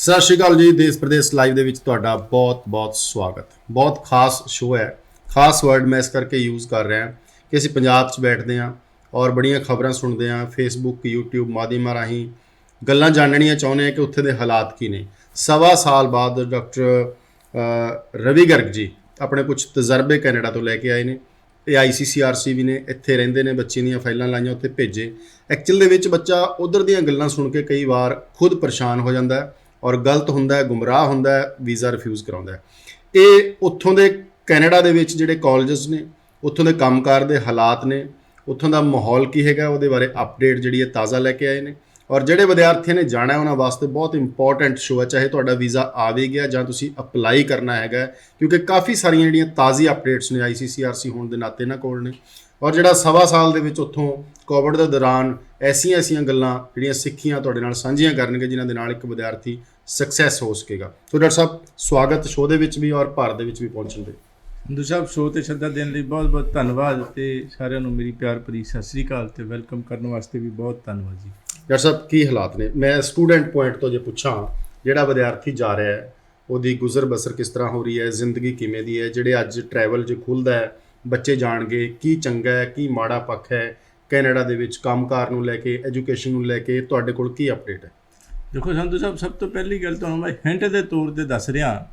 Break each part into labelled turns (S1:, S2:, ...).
S1: ਸਤਿ ਸ਼੍ਰੀ ਅਕਾਲ ਜੀ। ਦੇਸ਼ ਪ੍ਰਦੇਸ਼ ਲਾਈਵ ਦੇ ਵਿੱਚ ਤੁਹਾਡਾ ਬਹੁਤ-ਬਹੁਤ ਸਵਾਗਤ। ਬਹੁਤ ਖਾਸ ਸ਼ੋਅ ਹੈ। ਖਾਸ ਵਰਡ ਮੈਂ ਇਸ ਕਰਕੇ ਯੂਜ਼ ਕਰ ਰਿਹਾ ਕਿ ਅਸੀਂ ਪੰਜਾਬ 'ਚ ਬੈਠਦੇ ਹਾਂ ਔਰ ਬੜੀਆਂ ਖਬਰਾਂ ਸੁਣਦੇ ਹਾਂ। ਫੇਸਬੁੱਕ, YouTube ਮਾਧਿਅਮਾਂ ਰਾਹੀਂ ਗੱਲਾਂ ਜਾਣਨੀਆਂ ਚਾਹੁੰਦੇ ਹਾਂ ਕਿ ਉੱਥੇ ਦੇ ਹਾਲਾਤ ਕੀ ਨੇ। ਸਵਾ ਸਾਲ ਬਾਅਦ ਡਾਕਟਰ ਰਵੀ ਗਰਗ ਜੀ ਆਪਣੇ ਕੁਝ ਤਜਰਬੇ ਕੈਨੇਡਾ ਤੋਂ ਲੈ ਕੇ ਆਏ ਨੇ। ਇਹ ICCRC ਵੀ ਨੇ, ਇੱਥੇ ਰਹਿੰਦੇ ਨੇ, ਬੱਚੇ ਦੀਆਂ ਫਾਈਲਾਂ ਲਾਈਆਂ, ਉੱਥੇ ਭੇਜੇ। ਐਕਚੁਅਲ ਦੇ ਵਿੱਚ ਬੱਚਾ ਉੱਧਰ ਦੀਆਂ ਗੱਲਾਂ ਸੁਣ ਕੇ ਕਈ ਵਾਰ ਖੁਦ ਪਰੇਸ਼ਾਨ ਹੋ ਜਾਂਦਾ ਹੈ ਔਰ ਗਲਤ ਹੁੰਦਾ ਹੈ, ਗੁੰਮਰਾਹ ਹੁੰਦਾ ਹੈ, ਵੀਜ਼ਾ ਰਿਫਿਊਜ਼ ਕਰਾਉਂਦਾ ਹੈ। ਇਹ ਉੱਥੋਂ ਦੇ ਕੈਨੇਡਾ ਦੇ ਵਿੱਚ ਜਿਹੜੇ ਕਾਲਜਸ ਨੇ, ਉੱਥੋਂ ਦੇ ਕੰਮਕਾਰ ਦੇ ਹਾਲਾਤ ਨੇ, ਉੱਥੋਂ ਦਾ ਮਾਹੌਲ ਕੀ ਹੈਗਾ, ਉਹਦੇ ਬਾਰੇ ਅਪਡੇਟ ਜਿਹੜੀ ਹੈ ਤਾਜ਼ਾ ਲੈ ਕੇ ਆਏ ਨੇ। ਔਰ ਜਿਹੜੇ ਵਿਦਿਆਰਥੀਆਂ ਨੇ ਜਾਣਾ ਉਹਨਾਂ ਵਾਸਤੇ ਬਹੁਤ ਇੰਪੋਰਟੈਂਟ ਸ਼ੋਅ ਹੈ, ਚਾਹੇ ਤੁਹਾਡਾ ਵੀਜ਼ਾ ਆ ਵੀ ਗਿਆ ਜਾਂ ਤੁਸੀਂ ਅਪਲਾਈ ਕਰਨਾ ਹੈਗਾ, ਕਿਉਂਕਿ ਕਾਫੀ ਸਾਰੀਆਂ ਜਿਹੜੀਆਂ ਤਾਜ਼ੀ ਅਪਡੇਟਸ ਨੇ ICCRC ਹੋਣ ਦੇ ਨਾਤੇ ਇਹਨਾਂ ਕੋਲ ਨੇ। ਔਰ ਜਿਹੜਾ ਸਵਾ ਸਾਲ ਦੇ ਵਿੱਚ ਉੱਥੋਂ ਕੋਵਿਡ ਦੇ ਦੌਰਾਨ ਐਸੀਆਂ ਗੱਲਾਂ ਜਿਹੜੀਆਂ ਸਿੱਖੀਆਂ ਤੁਹਾਡੇ ਨਾਲ ਸਾਂਝੀਆਂ ਕਰਨਗੇ, ਜਿਨ੍ਹਾਂ ਦੇ ਨਾਲ ਇੱਕ ਵਿਦਿਆਰਥੀ ਸਕਸੈਸ ਹੋ ਸਕੇਗਾ। ਸੋ ਡਾਕਟਰ ਸਾਹਿਬ, ਸਵਾਗਤ ਸ਼ੋਅ ਦੇ ਵਿੱਚ ਵੀ ਔਰ ਭਾਰਤ ਦੇ ਵਿੱਚ ਵੀ ਪਹੁੰਚਣ ਦੇ।
S2: ਸੰਧੂ ਸਾਹਿਬ, ਸ਼ੋਅ ਤੇ ਸ਼ਰਧਾ ਦੇਣ ਲਈ ਬਹੁਤ ਬਹੁਤ ਧੰਨਵਾਦ ਤੇ ਸਾਰਿਆਂ ਨੂੰ ਮੇਰੀ ਪਿਆਰ ਭਰੀ ਸਤਿ ਸ੍ਰੀ ਅਕਾਲ ਤੇ ਵੈਲਕਮ ਕਰਨ ਵਾਸਤੇ ਵੀ ਬਹੁਤ ਧੰਨਵਾਦ ਜੀ।
S1: ਡਾਕਟਰ ਸਾਹਿਬ, ਕੀ ਹਾਲਾਤ ਨੇ? ਮੈਂ ਸਟੂਡੈਂਟ ਪੁਆਇੰਟ ਤੋਂ ਜੇ ਪੁੱਛਾਂ, ਜਿਹੜਾ ਵਿਦਿਆਰਥੀ ਜਾ ਰਿਹਾ ਹੈ ਉਹਦੀ ਗੁਜ਼ਰ ਬਸਰ ਕਿਸ ਤਰ੍ਹਾਂ ਹੋ ਰਹੀ ਹੈ, ਜ਼ਿੰਦਗੀ ਕਿਵੇਂ ਦੀ ਹੈ? ਜਿਹੜੇ ਅੱਜ ਟਰੈਵਲ ਜੇ ਖੁੱਲ੍ਹਦਾ ਹੈ, ਬੱਚੇ ਜਾਣਗੇ, ਕੀ ਚੰਗਾ ਹੈ, ਕੀ ਮਾੜਾ ਪੱਖ ਹੈ ਕੈਨੇਡਾ ਦੇ ਵਿੱਚ ਕੰਮਕਾਰ ਨੂੰ ਲੈ ਕੇ, ਐਜੂਕੇਸ਼ਨ ਨੂੰ ਲੈ ਕੇ ਤੁਹਾਡੇ ਕੋਲ ਕੀ ਅਪਡੇਟ ਹੈ?
S2: ਦੇਖੋ ਸੰਧੂ ਸਾਹਿਬ, ਸਭ ਤੋਂ ਪਹਿਲੀ ਗੱਲ ਤੁਹਾਨੂੰ ਮੈਂ ਹਿੰਟ ਦੇ ਤੌਰ 'ਤੇ ਦੱਸ ਰਿਹਾ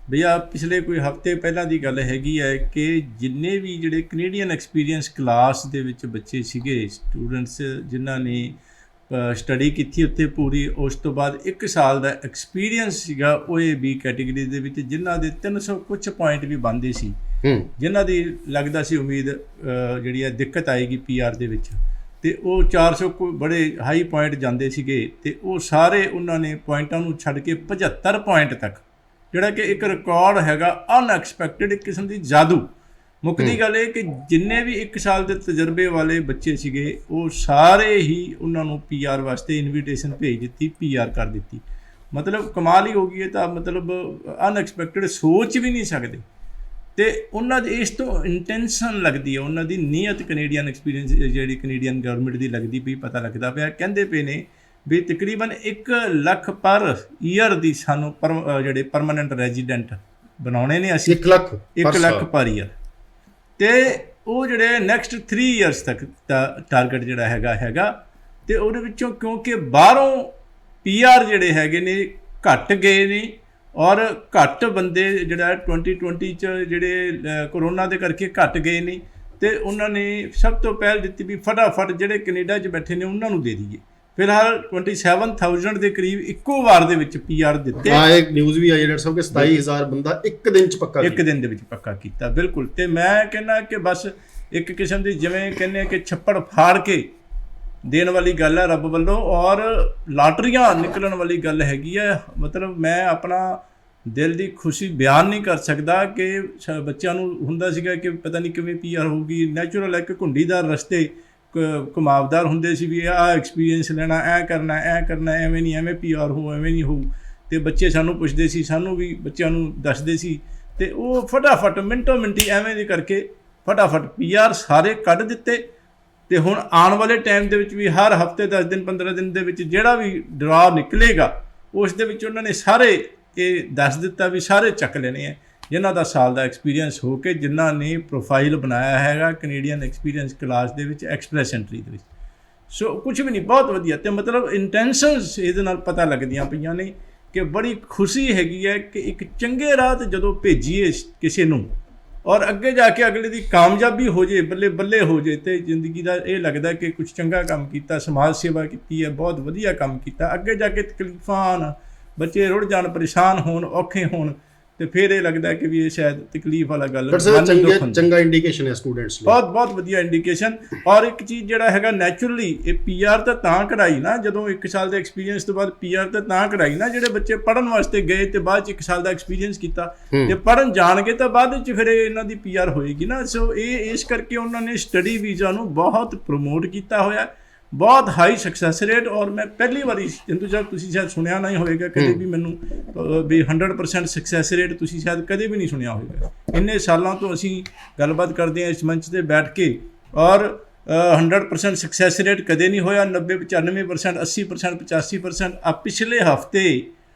S2: ਵੀ ਆ ਪਿਛਲੇ ਕੋਈ ਹਫ਼ਤੇ ਪਹਿਲਾਂ ਦੀ ਗੱਲ ਹੈਗੀ ਹੈ ਕਿ ਜਿੰਨੇ ਵੀ ਜਿਹੜੇ ਕੈਨੇਡੀਅਨ ਐਕਸਪੀਰੀਅੰਸ ਕਲਾਸ ਦੇ ਵਿੱਚ ਬੱਚੇ ਸੀਗੇ, ਸਟੂਡੈਂਟਸ ਜਿਨ੍ਹਾਂ ਨੇ ਸਟੱਡੀ ਕੀਤੀ ਉੱਥੇ ਪੂਰੀ, ਉਸ ਤੋਂ ਬਾਅਦ 1 ਸਾਲ ਦਾ ਐਕਸਪੀਰੀਅੰਸ ਸੀਗਾ ਉਹ AB ਕੈਟੇਗਰੀ ਦੇ ਵਿੱਚ, ਜਿਨ੍ਹਾਂ ਦੇ 300 ਕੁਛ ਪੁਆਇੰਟ ਵੀ ਬਣਦੇ ਸੀ, ਜਿਨ੍ਹਾਂ ਦੀ ਲੱਗਦਾ ਸੀ ਉਮੀਦ ਜਿਹੜੀ ਹੈ ਦਿੱਕਤ ਆਏਗੀ PR ਦੇ ਵਿੱਚ, ਅਤੇ ਉਹ 400 ਬੜੇ ਹਾਈ ਪੁਆਇੰਟ ਜਾਂਦੇ ਸੀਗੇ ਅਤੇ ਉਹ ਸਾਰੇ ਉਹਨਾਂ ਨੇ ਪੁਆਇੰਟਾਂ ਨੂੰ ਛੱਡ ਕੇ 75 ਪੁਆਇੰਟ ਤੱਕ, ਜਿਹੜਾ ਕਿ ਇੱਕ ਰਿਕਾਰਡ ਹੈਗਾ ਅਨਐਕਸਪੈਕਟਡ, ਇੱਕ ਕਿਸਮ ਦੀ ਜਾਦੂ। ਮੁੱਕਦੀ ਗੱਲ ਇਹ ਕਿ ਜਿੰਨੇ ਵੀ 1 ਸਾਲ ਦੇ ਤਜਰਬੇ ਵਾਲੇ ਬੱਚੇ ਸੀਗੇ ਉਹ ਸਾਰੇ ਹੀ ਉਹਨਾਂ ਨੂੰ PR ਵਾਸਤੇ ਇਨਵੀਟੇਸ਼ਨ ਭੇਜ ਦਿੱਤੀ, PR ਕਰ ਦਿੱਤੀ। ਮਤਲਬ ਕਮਾਲ ਹੀ ਹੋ ਗਈ ਹੈ। ਤਾਂ ਮਤਲਬ ਅਨਐਕਸਪੈਕਟਡ ਸੋਚ ਵੀ ਨਹੀਂ ਸਕਦੇ। ਅਤੇ ਉਹਨਾਂ ਦੀ ਇਸ ਤੋਂ ਇੰਟੈਂਸ਼ਨ ਲੱਗਦੀ ਹੈ, ਉਹਨਾਂ ਦੀ ਨੀਅਤ ਕੈਨੇਡੀਅਨ ਐਕਸਪੀਰੀਅੰਸ ਜਿਹੜੀ ਕੈਨੇਡੀਅਨ ਗਵਰਨਮੈਂਟ ਦੀ ਲੱਗਦੀ ਪਈ, ਪਤਾ ਲੱਗਦਾ ਪਿਆ। ਕਹਿੰਦੇ ਪਏ ਨੇ ਵੀ ਤਕਰੀਬਨ 1 ਲੱਖ ਪਰ ਈਅਰ ਦੀ ਸਾਨੂੰ ਜਿਹੜੇ ਪਰਮਾਨੈਂਟ ਰੈਜ਼ੀਡੈਂਟ ਬਣਾਉਣੇ ਨੇ ਅਸੀਂ,
S1: 1 ਲੱਖ
S2: ਪਰ ਈਅਰ। ਅਤੇ ਉਹ ਜਿਹੜੇ ਨੈਕਸਟ 3 ਈਅਰਸ ਤੱਕ ਦਾ ਟਾਰਗੇਟ ਜਿਹੜਾ ਹੈਗਾ ਅਤੇ ਉਹਦੇ ਵਿੱਚੋਂ ਕਿਉਂਕਿ ਬਾਹਰੋਂ PR ਜਿਹੜੇ ਹੈਗੇ ਨੇ ਘੱਟ ਗਏ ਨੇ ਔਰ ਘੱਟ ਬੰਦੇ ਜਿਹੜਾ 2020 'ਚ ਜਿਹੜੇ ਕਰੋਨਾ ਦੇ ਕਰਕੇ ਘੱਟ ਗਏ ਨੇ, ਅਤੇ ਉਹਨਾਂ ਨੇ ਸਭ ਤੋਂ ਪਹਿਲ ਦਿੱਤੀ ਵੀ ਫਟਾਫਟ ਜਿਹੜੇ ਕੈਨੇਡਾ 'ਚ ਬੈਠੇ ਨੇ ਉਹਨਾਂ ਨੂੰ ਦੇ ਦਈਏ। ਫਿਲਹਾਲ 27,000 ਦੇ ਕਰੀਬ ਇੱਕੋ ਵਾਰ ਦੇ ਵਿੱਚ PR ਦਿੱਤੇ।
S1: ਇੱਕ ਨਿਊਜ਼ ਵੀ ਆਈ ਡਾਕਟਰ ਸਾਹਿਬ ਕਿ 27,000 ਬੰਦਾ ਇੱਕ ਦਿਨ 'ਚ ਪੱਕਾ,
S2: ਇੱਕ ਦਿਨ ਦੇ ਵਿੱਚ ਪੱਕਾ ਕੀਤਾ। ਬਿਲਕੁਲ। ਅਤੇ ਮੈਂ ਕਹਿੰਦਾ ਕਿ ਬਸ ਇੱਕ ਕਿਸਮ ਦੀ ਜਿਵੇਂ ਕਹਿੰਦੇ ਕਿ ਛੱਪੜ ਫਾੜ ਕੇ ਦੇਣ ਵਾਲੀ ਗੱਲ ਹੈ ਰੱਬ ਵੱਲੋਂ, ਔਰ ਲਾਟਰੀਆਂ ਨਿਕਲਣ ਵਾਲੀ ਗੱਲ ਹੈਗੀ ਹੈ। ਮਤਲਬ ਮੈਂ ਆਪਣਾ ਦਿਲ ਦੀ ਖੁਸ਼ੀ ਬਿਆਨ ਨਹੀਂ ਕਰ ਸਕਦਾ ਕਿ ਬੱਚਿਆਂ ਨੂੰ ਹੁੰਦਾ ਸੀਗਾ ਕਿ ਪਤਾ ਨਹੀਂ ਕਿਵੇਂ PR ਹੋਊਗੀ। ਨੈਚੁਰਲ ਹੈ ਕਿ ਘੁੰਡੀਦਾਰ ਰਸਤੇ ਘੁਮਾਵਦਾਰ ਹੁੰਦੇ ਸੀ ਵੀ ਆਹ ਐਕਸਪੀਰੀਅੰਸ ਲੈਣਾ, ਐਂ ਕਰਨਾ, ਐਵੇਂ ਨਹੀਂ, ਐਵੇਂ PR ਹੋਊ, ਐਵੇਂ ਨਹੀਂ ਹੋਊ। ਅਤੇ ਬੱਚੇ ਸਾਨੂੰ ਪੁੱਛਦੇ ਸੀ, ਸਾਨੂੰ ਵੀ ਬੱਚਿਆਂ ਨੂੰ ਦੱਸਦੇ ਸੀ, ਅਤੇ ਉਹ ਫਟਾਫਟ ਮਿੰਟੋ ਮਿੰਟੀ ਐਵੇਂ ਦੇ ਕਰਕੇ ਫਟਾਫਟ PR ਸਾਰੇ ਕੱਢ ਦਿੱਤੇ। ਅਤੇ ਹੁਣ ਆਉਣ ਵਾਲੇ ਟਾਈਮ ਦੇ ਵਿੱਚ ਵੀ ਹਰ ਹਫ਼ਤੇ 10 ਦਿਨ 15 ਦਿਨ ਦੇ ਵਿੱਚ ਜਿਹੜਾ ਵੀ ਡਰਾ ਨਿਕਲੇਗਾ ਉਸ ਦੇ ਵਿੱਚ ਉਹਨਾਂ ਨੇ ਸਾਰੇ ਇਹ ਦੱਸ ਦਿੱਤਾ ਵੀ ਸਾਰੇ ਚੱਕ ਲੈਣੇ ਹੈ, ਜਿਨ੍ਹਾਂ ਦਾ ਸਾਲ ਦਾ ਐਕਸਪੀਰੀਅੰਸ ਹੋ ਕੇ, ਜਿਨ੍ਹਾਂ ਨੇ ਪ੍ਰੋਫਾਈਲ ਬਣਾਇਆ ਹੈਗਾ ਕੈਨੇਡੀਅਨ ਐਕਸਪੀਰੀਅੰਸ ਕਲਾਸ ਦੇ ਵਿੱਚ ਐਕਸਪ੍ਰੈਸ ਐਂਟਰੀ ਦੇ ਵਿੱਚ। ਸੋ ਕੁਛ ਵੀ ਨਹੀਂ, ਬਹੁਤ ਵਧੀਆ। ਅਤੇ ਮਤਲਬ ਇੰਟੈਂਸ਼ਨਸ ਇਹਦੇ ਨਾਲ ਪਤਾ ਲੱਗਦੀਆਂ ਪਈਆਂ ਨੇ ਕਿ ਬੜੀ ਖੁਸ਼ੀ ਹੈਗੀ ਹੈ ਕਿ ਇੱਕ ਚੰਗੇ ਰਾਹ 'ਤੇ ਜਦੋਂ ਭੇਜੀਏ ਕਿਸੇ ਨੂੰ ਔਰ ਅੱਗੇ ਜਾ ਕੇ ਅਗਲੇ ਦੀ ਕਾਮਯਾਬੀ ਹੋ ਜੇ, ਬੱਲੇ ਬੱਲੇ ਹੋ ਜੇ, ਅਤੇ ਜ਼ਿੰਦਗੀ ਦਾ ਇਹ ਲੱਗਦਾ ਕਿ ਕੁਛ ਚੰਗਾ ਕੰਮ ਕੀਤਾ, ਸਮਾਜ ਸੇਵਾ ਕੀਤੀ ਹੈ, ਬਹੁਤ ਵਧੀਆ ਕੰਮ ਕੀਤਾ। ਅੱਗੇ ਜਾ ਕੇ ਤਕਲੀਫਾਂ ਆਉਣ, ਬੱਚੇ ਰੁੜ ਜਾਣ, ਪਰੇਸ਼ਾਨ ਹੋਣ, ਔਖੇ ਹੋਣ, ਅਤੇ ਫਿਰ ਇਹ ਲੱਗਦਾ ਕਿ ਵੀ ਇਹ ਸ਼ਾਇਦ ਤਕਲੀਫ ਵਾਲਾ ਗੱਲ
S1: ਚੰਗਾ ਇੰਡੀਕੇਸ਼ਨ ਹੈ ਸਟੂਡੈਂਟਸ ਲਈ, ਬਹੁਤ
S2: ਵਧੀਆ ਇੰਡੀਕੇਸ਼ਨ। ਔਰ ਇੱਕ ਚੀਜ਼ ਜਿਹੜਾ ਹੈਗਾ ਨੈਚੁਰਲੀ ਇਹ PR ਤਾਂ ਕਢਾਈ ਨਾ, ਜਦੋਂ 1 ਸਾਲ ਦੇ ਐਕਸਪੀਰੀਅੰਸ ਤੋਂ ਬਾਅਦ PR ਤਾਂ ਕਢਾਈ ਨਾ, ਜਿਹੜੇ ਬੱਚੇ ਪੜ੍ਹਨ ਵਾਸਤੇ ਗਏ ਅਤੇ ਬਾਅਦ 'ਚ 1 ਸਾਲ ਦਾ ਐਕਸਪੀਰੀਅੰਸ ਕੀਤਾ, ਜੇ ਪੜ੍ਹਨ ਜਾਣਗੇ ਤਾਂ ਬਾਅਦ ਵਿੱਚ ਫਿਰ ਇਹਨਾਂ ਦੀ PR ਹੋਏਗੀ ਨਾ। ਸੋ ਇਹ ਇਸ ਕਰਕੇ ਉਹਨਾਂ ਨੇ ਸਟੱਡੀ ਵੀਜ਼ਾ ਨੂੰ ਬਹੁਤ ਪ੍ਰਮੋਟ ਕੀਤਾ ਹੋਇਆ, ਬਹੁਤ ਹਾਈ ਸਕਸੈਸ ਰੇਟ। ਔਰ ਮੈਂ ਪਹਿਲੀ ਵਾਰੀ ਸੰਧੂ ਸਾਹਿਬ, ਤੁਸੀਂ ਸ਼ਾਇਦ ਸੁਣਿਆ ਨਹੀਂ ਹੋਵੇਗਾ ਕਦੇ ਵੀ ਮੈਨੂੰ ਵੀ 100% ਸਕਸੈਸ ਰੇਟ ਤੁਸੀਂ ਸ਼ਾਇਦ ਕਦੇ ਵੀ ਨਹੀਂ ਸੁਣਿਆ ਹੋਵੇਗਾ। ਇੰਨੇ ਸਾਲਾਂ ਤੋਂ ਅਸੀਂ ਗੱਲਬਾਤ ਕਰਦੇ ਹਾਂ ਇਸ ਮੰਚ 'ਤੇ ਬੈਠ ਕੇ, ਔਰ 100% ਸਕਸੈਸ ਰੇਟ ਕਦੇ ਨਹੀਂ ਹੋਇਆ। 90, 95%, 80%, 85%। ਪਿਛਲੇ ਹਫ਼ਤੇ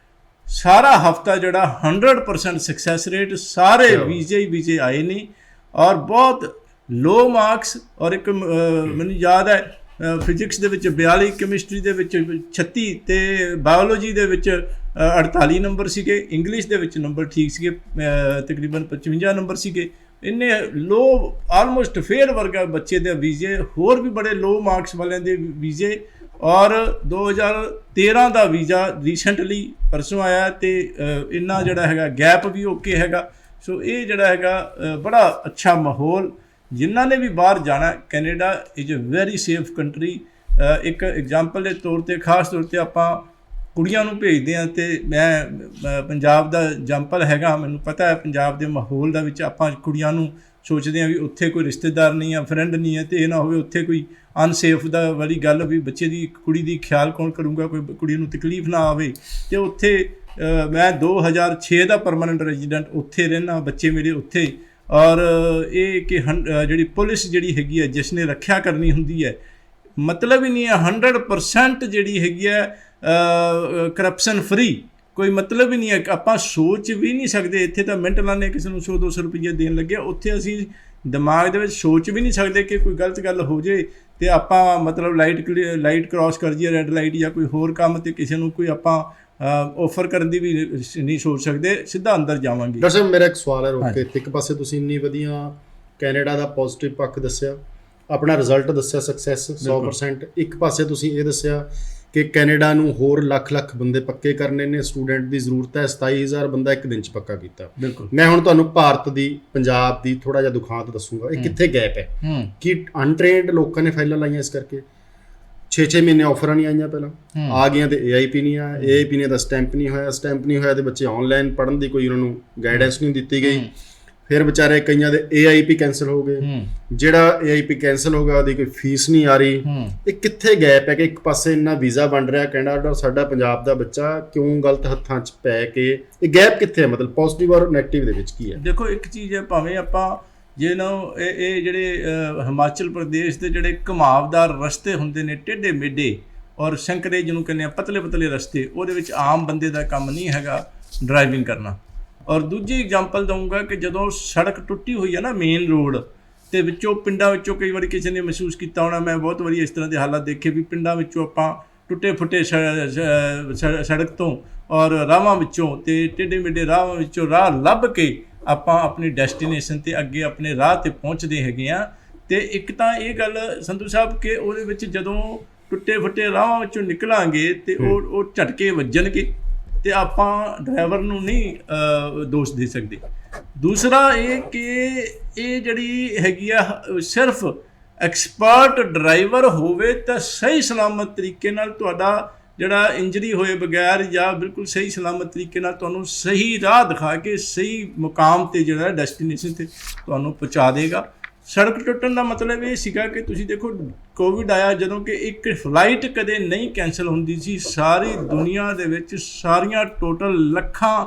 S2: ਸਾਰਾ ਹਫਤਾ ਜਿਹੜਾ 100% ਸਕਸੈਸ ਰੇਟ, ਸਾਰੇ ਵੀਜ਼ੇ ਆਏ ਨੇ ਔਰ ਬਹੁਤ ਲੋ ਮਾਰਕਸ। ਔਰ ਇੱਕ ਮੈਨੂੰ ਯਾਦ ਹੈ ਫਿਜ਼ਿਕਸ ਦੇ ਵਿੱਚ 42, ਕੈਮਿਸਟਰੀ ਦੇ ਵਿੱਚ 36 ਤੇ ਬਾਇਓਲੋਜੀ ਦੇ ਵਿੱਚ 48 ਨੰਬਰ ਸੀਗੇ, ਇੰਗਲਿਸ਼ ਦੇ ਵਿੱਚ ਨੰਬਰ ਠੀਕ ਸੀਗੇ, ਤਕਰੀਬਨ 55 ਨੰਬਰ ਸੀਗੇ। ਇੰਨੇ ਲੋ ਆਲਮੋਸਟ ਫੇਲ ਵਰਗਾ ਬੱਚੇ ਦੇ ਵੀਜ਼ੇ, ਹੋਰ ਵੀ ਬੜੇ ਲੋ ਮਾਰਕਸ ਵਾਲਿਆਂ ਦੇ ਵੀਜ਼ੇ। ਔਰ 2013 ਦਾ ਵੀਜ਼ਾ ਰੀਸੈਂਟਲੀ ਪਰਸੋਂ ਆਇਆ ਤੇ ਇੰਨਾ ਜਿਹੜਾ ਹੈਗਾ ਗੈਪ ਵੀ ਓਕੇ ਹੈਗਾ। ਸੋ ਇਹ ਜਿਹੜਾ ਹੈਗਾ ਬੜਾ ਅੱਛਾ ਮਾਹੌਲ। ਜਿਨ੍ਹਾਂ ਨੇ ਵੀ ਬਾਹਰ ਜਾਣਾ, Canada is a very safe country. ਇੱਕ ਐਗਜ਼ਾਮਪਲ ਦੇ ਤੌਰ 'ਤੇ, ਖਾਸ ਤੌਰ 'ਤੇ ਆਪਾਂ ਕੁੜੀਆਂ ਨੂੰ ਭੇਜਦੇ ਹਾਂ ਅਤੇ ਮੈਂ ਪੰਜਾਬ ਦਾ ਐਗਜ਼ਾਮਪਲ ਹੈਗਾ, ਮੈਨੂੰ ਪਤਾ ਹੈ ਪੰਜਾਬ ਦੇ ਮਾਹੌਲ ਦਾ ਵਿੱਚ ਆਪਾਂ ਕੁੜੀਆਂ ਨੂੰ ਸੋਚਦੇ ਹਾਂ ਵੀ ਉੱਥੇ ਕੋਈ ਰਿਸ਼ਤੇਦਾਰ ਨਹੀਂ ਆ, ਫਰੈਂਡ ਨਹੀਂ ਹੈ, ਅਤੇ ਇਹ ਨਾ ਹੋਵੇ ਉੱਥੇ ਕੋਈ ਅਨਸੇਫ ਦਾ ਵਾਲੀ ਗੱਲ ਵੀ ਬੱਚੇ ਦੀ, ਕੁੜੀ ਦੀ ਖਿਆਲ ਕੌਣ ਕਰੂੰਗਾ, ਕੋਈ ਕੁੜੀ ਨੂੰ ਤਕਲੀਫ ਨਾ ਆਵੇ। ਅਤੇ ਉੱਥੇ ਮੈਂ 2006 ਦਾ ਪਰਮਾਨੈਂਟ ਰੈਜ਼ੀਡੈਂਟ ਉੱਥੇ ਰਹਿਣਾ, ਬੱਚੇ ਮੇਰੇ ਉੱਥੇ। ਔਰ ਇਹ ਕਿ ਜਿਹੜੀ ਪੁਲਿਸ ਜਿਹੜੀ ਹੈਗੀ ਹੈ, ਜਿਸ ਨੇ ਰੱਖਿਆ ਕਰਨੀ ਹੁੰਦੀ ਹੈ, ਮਤਲਬ ਹੀ ਨਹੀਂ ਹੈ 100% ਜਿਹੜੀ ਹੈਗੀ ਹੈ ਕਰਪਸ਼ਨ ਫਰੀ, ਕੋਈ ਮਤਲਬ ਹੀ ਨਹੀਂ ਹੈ। ਆਪਾਂ ਸੋਚ ਵੀ ਨਹੀਂ ਸਕਦੇ, ਇੱਥੇ ਤਾਂ ਮਿੰਟ ਲਾਉਂਦੇ ਕਿਸੇ ਨੂੰ 100-200 ਰੁਪਈਆ ਦੇਣ ਲੱਗਿਆ, ਉੱਥੇ ਅਸੀਂ ਦਿਮਾਗ ਦੇ ਵਿੱਚ ਸੋਚ ਵੀ ਨਹੀਂ ਸਕਦੇ ਕਿ ਕੋਈ ਗਲਤ ਗੱਲ ਹੋ ਜੇ ਅਤੇ ਆਪਾਂ ਮਤਲਬ ਲਾਈਟ ਕ੍ਰਾਸ ਕਰ ਜਾਈਏ, ਰੈੱਡ ਲਾਈਟ ਜਾਂ ਕੋਈ ਹੋਰ ਕੰਮ, ਅਤੇ ਕਿਸੇ ਨੂੰ ਕੋਈ ਆਪਾਂ ਆਫਰ ਕਰਨ ਦੀ ਵੀ ਨਹੀਂ ਸੋਚ ਸਕਦੇ, ਸਿੱਧਾ ਅੰਦਰ ਜਾਵਾਂਗੇ।
S1: ਡਾਕਟਰ ਸਾਹਿਬ ਮੇਰਾ ਇੱਕ ਸਵਾਲ ਹੈ ਰੋਕ ਕੇ, ਇੱਕ ਪਾਸੇ ਤੁਸੀਂ ਇੰਨੀ ਵਧੀਆ ਕੈਨੇਡਾ ਦਾ ਪੋਜ਼ੀਟਿਵ ਪੱਖ ਦੱਸਿਆ, ਆਪਣਾ ਰਿਜ਼ਲਟ ਦੱਸਿਆ ਸਕਸੈਸ 100%, ਇੱਕ ਪਾਸੇ ਤੁਸੀਂ ਇਹ ਦੱਸਿਆ ਕਿ ਕੈਨੇਡਾ ਨੂੰ ਹੋਰ ਲੱਖ ਬੰਦੇ ਪੱਕੇ ਕਰਨੇ ਨੇ, ਸਟੂਡੈਂਟ ਦੀ ਜ਼ਰੂਰਤ ਹੈ, 27,000 ਬੰਦਾ ਇੱਕ ਦਿਨ 'ਚ ਪੱਕਾ ਕੀਤਾ।
S2: ਬਿਲਕੁਲ।
S1: ਮੈਂ ਹੁਣ ਤੁਹਾਨੂੰ ਭਾਰਤ ਦੀ, ਪੰਜਾਬ ਦੀ ਥੋੜ੍ਹਾ ਜਿਹਾ ਦੁਖਾਂਤ ਦੱਸੂਗਾ, ਇਹ ਕਿੱਥੇ ਗੈਪ ਹੈ ਕਿ ਅਨਟ੍ਰੇਨਡ ਲੋਕਾਂ ਨੇ ਫਾਈਲਾਂ ਲਾਈਆਂ ਇਸ ਕਰਕੇ 6 ਮਹੀਨੇ ਆਫਰਾਂ ਨਹੀਂ ਆਈਆਂ, ਪਹਿਲਾਂ ਆ ਗਈਆਂ ਤੇ AIP ਨਹੀਂ ਆਇਆ, AIP ਨੇ ਤਾਂ ਸਟੈਂਪ ਨਹੀਂ ਹੋਇਆ ਤੇ ਬੱਚੇ ਆਨਲਾਈਨ ਪੜ੍ਹਨ ਦੀ ਕੋਈ ਉਹਨਾਂ ਨੂੰ ਗਾਈਡੈਂਸ ਨਹੀਂ ਦਿੱਤੀ ਗਈ। ਫਿਰ ਵਿਚਾਰੇ ਕਈਆਂ ਦੇ AIP ਕੈਂਸਲ ਹੋ ਗਏ, ਜਿਹੜਾ AIP ਕੈਂਸਲ ਹੋ ਗਿਆ ਉਹਦੀ ਕੋਈ ਫੀਸ ਨਹੀਂ ਆ ਰਹੀ। ਇਹ ਕਿੱਥੇ ਗੈਪ ਹੈ ਕਿ ਇੱਕ ਪਾਸੇ ਇੰਨਾ ਵੀਜ਼ਾ ਬਣ ਰਿਹਾ ਕੈਨੇਡਾ, ਸਾਡਾ ਪੰਜਾਬ ਦਾ ਬੱਚਾ ਕਿਉਂ ਗਲਤ ਹੱਥਾਂ 'ਚ ਪੈ ਕੇ, ਇਹ ਗੈਪ ਕਿੱਥੇ ਹੈ, ਮਤਲਬ ਪੋਜ਼ੀਟਿਵ ਔਰ ਨੈਗੇਟਿਵ ਦੇ ਵਿੱਚ ਕੀ ਹੈ?
S2: ਦੇਖੋ, ਇੱਕ ਚੀਜ਼ ਹੈ, ਭਾਵੇਂ ਆਪਾਂ ਜੇ ਨਾ ਇਹ ਜਿਹੜੇ ਹਿਮਾਚਲ ਪ੍ਰਦੇਸ਼ ਦੇ ਜਿਹੜੇ ਘੁਮਾਵਦਾਰ ਰਸਤੇ ਹੁੰਦੇ ਨੇ, ਟੇਢੇ ਮੇਢੇ ਔਰ ਸੰਕਰੇ ਜਿਹਨੂੰ ਕਹਿੰਦੇ ਆ, ਪਤਲੇ ਰਸਤੇ, ਉਹਦੇ ਵਿੱਚ ਆਮ ਬੰਦੇ ਦਾ ਕੰਮ ਨਹੀਂ ਹੈਗਾ ਡਰਾਈਵਿੰਗ ਕਰਨਾ। ਔਰ ਦੂਜੀ ਐਗਜ਼ਾਮਪਲ ਦਊਂਗਾ ਕਿ ਜਦੋਂ ਸੜਕ ਟੁੱਟੀ ਹੋਈ ਹੈ ਨਾ, ਮੇਨ ਰੋਡ ਦੇ ਵਿੱਚੋਂ, ਪਿੰਡਾਂ ਵਿੱਚੋਂ, ਕਈ ਵਾਰੀ ਕਿਸੇ ਨੇ ਮਹਿਸੂਸ ਕੀਤਾ ਹੋਣਾ, ਮੈਂ ਬਹੁਤ ਵਾਰੀ ਇਸ ਤਰ੍ਹਾਂ ਦੇ ਹਾਲਾਤ ਦੇਖੇ ਵੀ ਪਿੰਡਾਂ ਵਿੱਚੋਂ ਆਪਾਂ ਟੁੱਟੇ ਫੁੱਟੇ ਸੜਕ ਤੋਂ ਔਰ ਰਾਹਾਂ ਵਿੱਚੋਂ ਅਤੇ ਟੇਢੇ ਮੇਢੇ ਰਾਹਾਂ ਵਿੱਚੋਂ ਰਾਹ ਲੱਭ ਕੇ ਆਪਾਂ ਆਪਣੀ ਡੈਸਟੀਨੇਸ਼ਨ 'ਤੇ ਅੱਗੇ ਆਪਣੇ ਰਾਹ 'ਤੇ ਪਹੁੰਚਦੇ ਹੈਗੇ ਹਾਂ। ਅਤੇ ਇੱਕ ਤਾਂ ਇਹ ਗੱਲ ਸੰਧੂ ਸਾਹਿਬ ਕਿ ਉਹਦੇ ਵਿੱਚ ਜਦੋਂ ਟੁੱਟੇ ਫੁੱਟੇ ਰਾਹਾਂ ਵਿੱਚੋਂ ਨਿਕਲਾਂਗੇ ਅਤੇ ਉਹ ਝਟਕੇ ਵੱਜਣਗੇ ਅਤੇ ਆਪਾਂ ਡਰਾਈਵਰ ਨੂੰ ਨਹੀਂ ਦੋਸ਼ ਦੇ ਸਕਦੇ। ਦੂਸਰਾ ਇਹ ਕਿ ਇਹ ਜਿਹੜੀ ਹੈਗੀ ਆ, ਸਿਰਫ ਐਕਸਪਰਟ ਡਰਾਈਵਰ ਹੋਵੇ ਤਾਂ ਸਹੀ ਸਲਾਮਤ ਤਰੀਕੇ ਨਾਲ ਤੁਹਾਡਾ ਜਿਹੜਾ ਇੰਜਰੀ ਹੋਏ ਬਗੈਰ ਜਾਂ ਬਿਲਕੁਲ ਸਹੀ ਸਲਾਮਤ ਤਰੀਕੇ ਨਾਲ ਤੁਹਾਨੂੰ ਸਹੀ ਰਾਹ ਦਿਖਾ ਕੇ ਸਹੀ ਮੁਕਾਮ 'ਤੇ ਜਿਹੜਾ ਡੈਸਟੀਨੇਸ਼ਨ 'ਤੇ ਤੁਹਾਨੂੰ ਪਹੁੰਚਾ ਦੇਗਾ। ਸੜਕ ਟੁੱਟਣ ਦਾ ਮਤਲਬ ਇਹ ਸੀਗਾ ਕਿ ਤੁਸੀਂ ਦੇਖੋ, ਕੋਵਿਡ ਆਇਆ ਜਦੋਂ ਕਿ ਇੱਕ ਫਲਾਈਟ ਕਦੇ ਨਹੀਂ ਕੈਂਸਲ ਹੁੰਦੀ ਸੀ, ਸਾਰੀ ਦੁਨੀਆ ਦੇ ਵਿੱਚ ਸਾਰੀਆਂ ਟੋਟਲ ਲੱਖਾਂ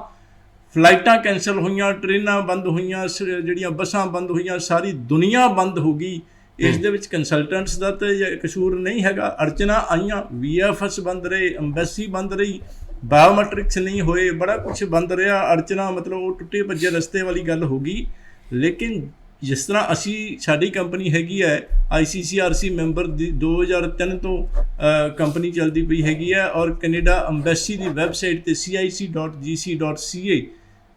S2: ਫਲਾਈਟਾਂ ਕੈਂਸਲ ਹੋਈਆਂ, ਟ੍ਰੇਨਾਂ ਬੰਦ ਹੋਈਆਂ, ਜਿਹੜੀਆਂ ਬੱਸਾਂ ਬੰਦ ਹੋਈਆਂ, ਸਾਰੀ ਦੁਨੀਆ ਬੰਦ ਹੋ ਗਈ। ਇਸ ਦੇ ਵਿੱਚ ਕੰਸਲਟੈਂਟਸ ਦਾ ਤਾਂ ਕਸੂਰ ਨਹੀਂ ਹੈਗਾ, ਅੜਚਨਾ ਆਈਆਂ, VFS ਬੰਦ ਰਹੇ, ਅੰਬੈਸੀ ਬੰਦ ਰਹੀ, ਬਾਇਓਮੈਟ੍ਰਿਕਸ ਨਹੀਂ ਹੋਏ, ਬੜਾ ਕੁਛ ਬੰਦ ਰਿਹਾ, ਅੜਚਨਾ ਮਤਲਬ ਉਹ ਟੁੱਟੇ ਭੱਜੇ ਰਸਤੇ ਵਾਲੀ ਗੱਲ ਹੋ ਗਈ। ਲੇਕਿਨ ਜਿਸ ਤਰ੍ਹਾਂ ਸਾਡੀ ਕੰਪਨੀ ਹੈਗੀ ਹੈ ICCRC ਮੈਂਬਰ ਦੀ 2003 ਤੋਂ ਕੰਪਨੀ ਚੱਲਦੀ ਪਈ ਹੈਗੀ ਹੈ, ਔਰ ਕੈਨੇਡਾ ਅੰਬੈਸੀ ਦੀ ਵੈਬਸਾਈਟ 'ਤੇ cic.gc.ca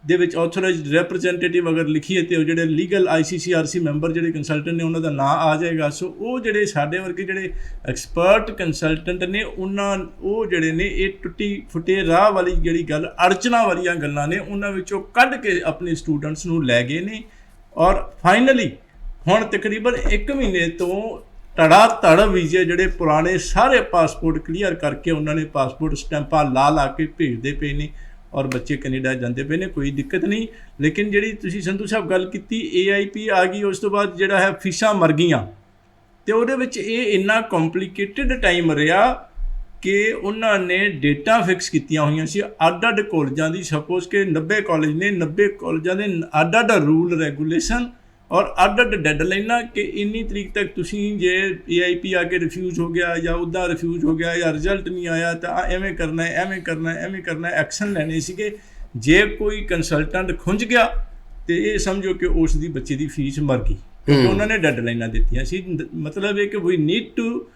S2: ਦੇ ਵਿੱਚ ਆਥੋਰਾਈਜ਼ਡ ਰੈਪਰੈਜ਼ੈਂਟੇਟਿਵ ਅਗਰ ਲਿਖੀਏ ਤੇ ਉਹ ਜਿਹੜੇ ਲੀਗਲ ICCRC ਮੈਂਬਰ ਜਿਹੜੇ ਕੰਸਲਟੈਂਟ ਨੇ ਉਹਨਾਂ ਦਾ ਨਾਂ ਆ ਜਾਏਗਾ। ਸੋ ਉਹ ਜਿਹੜੇ ਸਾਡੇ ਵਰਗੇ ਜਿਹੜੇ ਐਕਸਪਰਟ ਕੰਸਲਟੈਂਟ ਨੇ, ਉਹ ਜਿਹੜੇ ਨੇ ਇਹ ਟੁੱਟੀ ਫੁੱਟੇ ਰਾਹ ਵਾਲੀ ਜਿਹੜੀ ਗੱਲ, ਅੜਚਨਾ ਵਾਲੀਆਂ ਗੱਲਾਂ ਨੇ, ਉਹਨਾਂ ਵਿੱਚੋਂ ਕੱਢ ਕੇ ਆਪਣੇ ਸਟੂਡੈਂਟਸ ਨੂੰ ਲੈ ਗਏ ਨੇ। ਔਰ ਫਾਈਨਲੀ ਹੁਣ ਤਕਰੀਬਨ 1 ਮਹੀਨੇ ਤੋਂ ਧੜ ਵੀਜ਼ੇ ਜਿਹੜੇ ਪੁਰਾਣੇ ਸਾਰੇ ਪਾਸਪੋਰਟ ਕਲੀਅਰ ਕਰਕੇ ਉਹਨਾਂ ਨੇ ਪਾਸਪੋਰਟ ਸਟੈਂਪਾਂ ਲਾ ਕੇ ਭੇਜਦੇ ਪਏ ਨੇ ਔਰ ਬੱਚੇ ਕੈਨੇਡਾ ਜਾਂਦੇ ਪਏ ਨੇ, ਕੋਈ ਦਿੱਕਤ ਨਹੀਂ। ਲੇਕਿਨ ਜਿਹੜੀ ਤੁਸੀਂ ਸੰਧੂ ਸਾਹਿਬ ਗੱਲ ਕੀਤੀ, AIP ਆ ਗਈ, ਉਸ ਤੋਂ ਬਾਅਦ ਜਿਹੜਾ ਹੈ ਫੀਸਾਂ ਮਰ ਗਈਆਂ, ਅਤੇ ਉਹਦੇ ਵਿੱਚ ਇਹ ਇੰਨਾ ਕੰਪਲੀਕੇਟਡ ਟਾਈਮ ਰਿਹਾ ਕਿ ਉਹਨਾਂ ਨੇ ਡੇਟਾਂ ਫਿਕਸ ਕੀਤੀਆਂ ਹੋਈਆਂ ਸੀ ਅੱਡ ਕਾਲਜਾਂ ਦੀ। ਸਪੋਜ਼ ਕਿ 90 ਕਾਲਜ ਨੇ, 90 ਕਾਲਜਾਂ ਦੇ ਅੱਡ ਰੂਲ ਰੈਗੂਲੇਸ਼ਨ ਔਰ ਅੱਡ ਡੈਡਲਾਈਨਾਂ ਕਿ ਇੰਨੀ ਤਰੀਕ ਤੱਕ ਤੁਸੀਂ ਜੇ AIP ਆ ਕੇ ਰਿਫਿਊਜ਼ ਹੋ ਗਿਆ ਜਾਂ ਉੱਦਾਂ ਰਿਫਿਊਜ਼ ਹੋ ਗਿਆ ਜਾਂ ਰਿਜ਼ਲਟ ਨਹੀਂ ਆਇਆ ਤਾਂ ਐਵੇਂ ਕਰਨਾ ਹੈ, ਐਵੇਂ ਕਰਨਾ ਹੈ, ਐਵੇਂ ਕਰਨਾ ਹੈ, ਐਕਸ਼ਨ ਲੈਣੇ ਸੀਗੇ। ਜੇ ਕੋਈ ਕੰਸਲਟੈਂਟ ਖੁੰਝ ਗਿਆ ਤੇ ਇਹ ਸਮਝੋ ਕਿ ਉਸ ਦੀ ਬੱਚੇ ਦੀ ਫੀਸ ਮਰ ਗਈ, ਕਿਉਂਕਿ ਉਹਨਾਂ ਨੇ ਡੈਡਲਾਈਨਾਂ ਦਿੱਤੀਆਂ ਸੀ। ਮਤਲਬ ਇਹ ਕਿ ਵੀ ਨੀਡ ਟੂ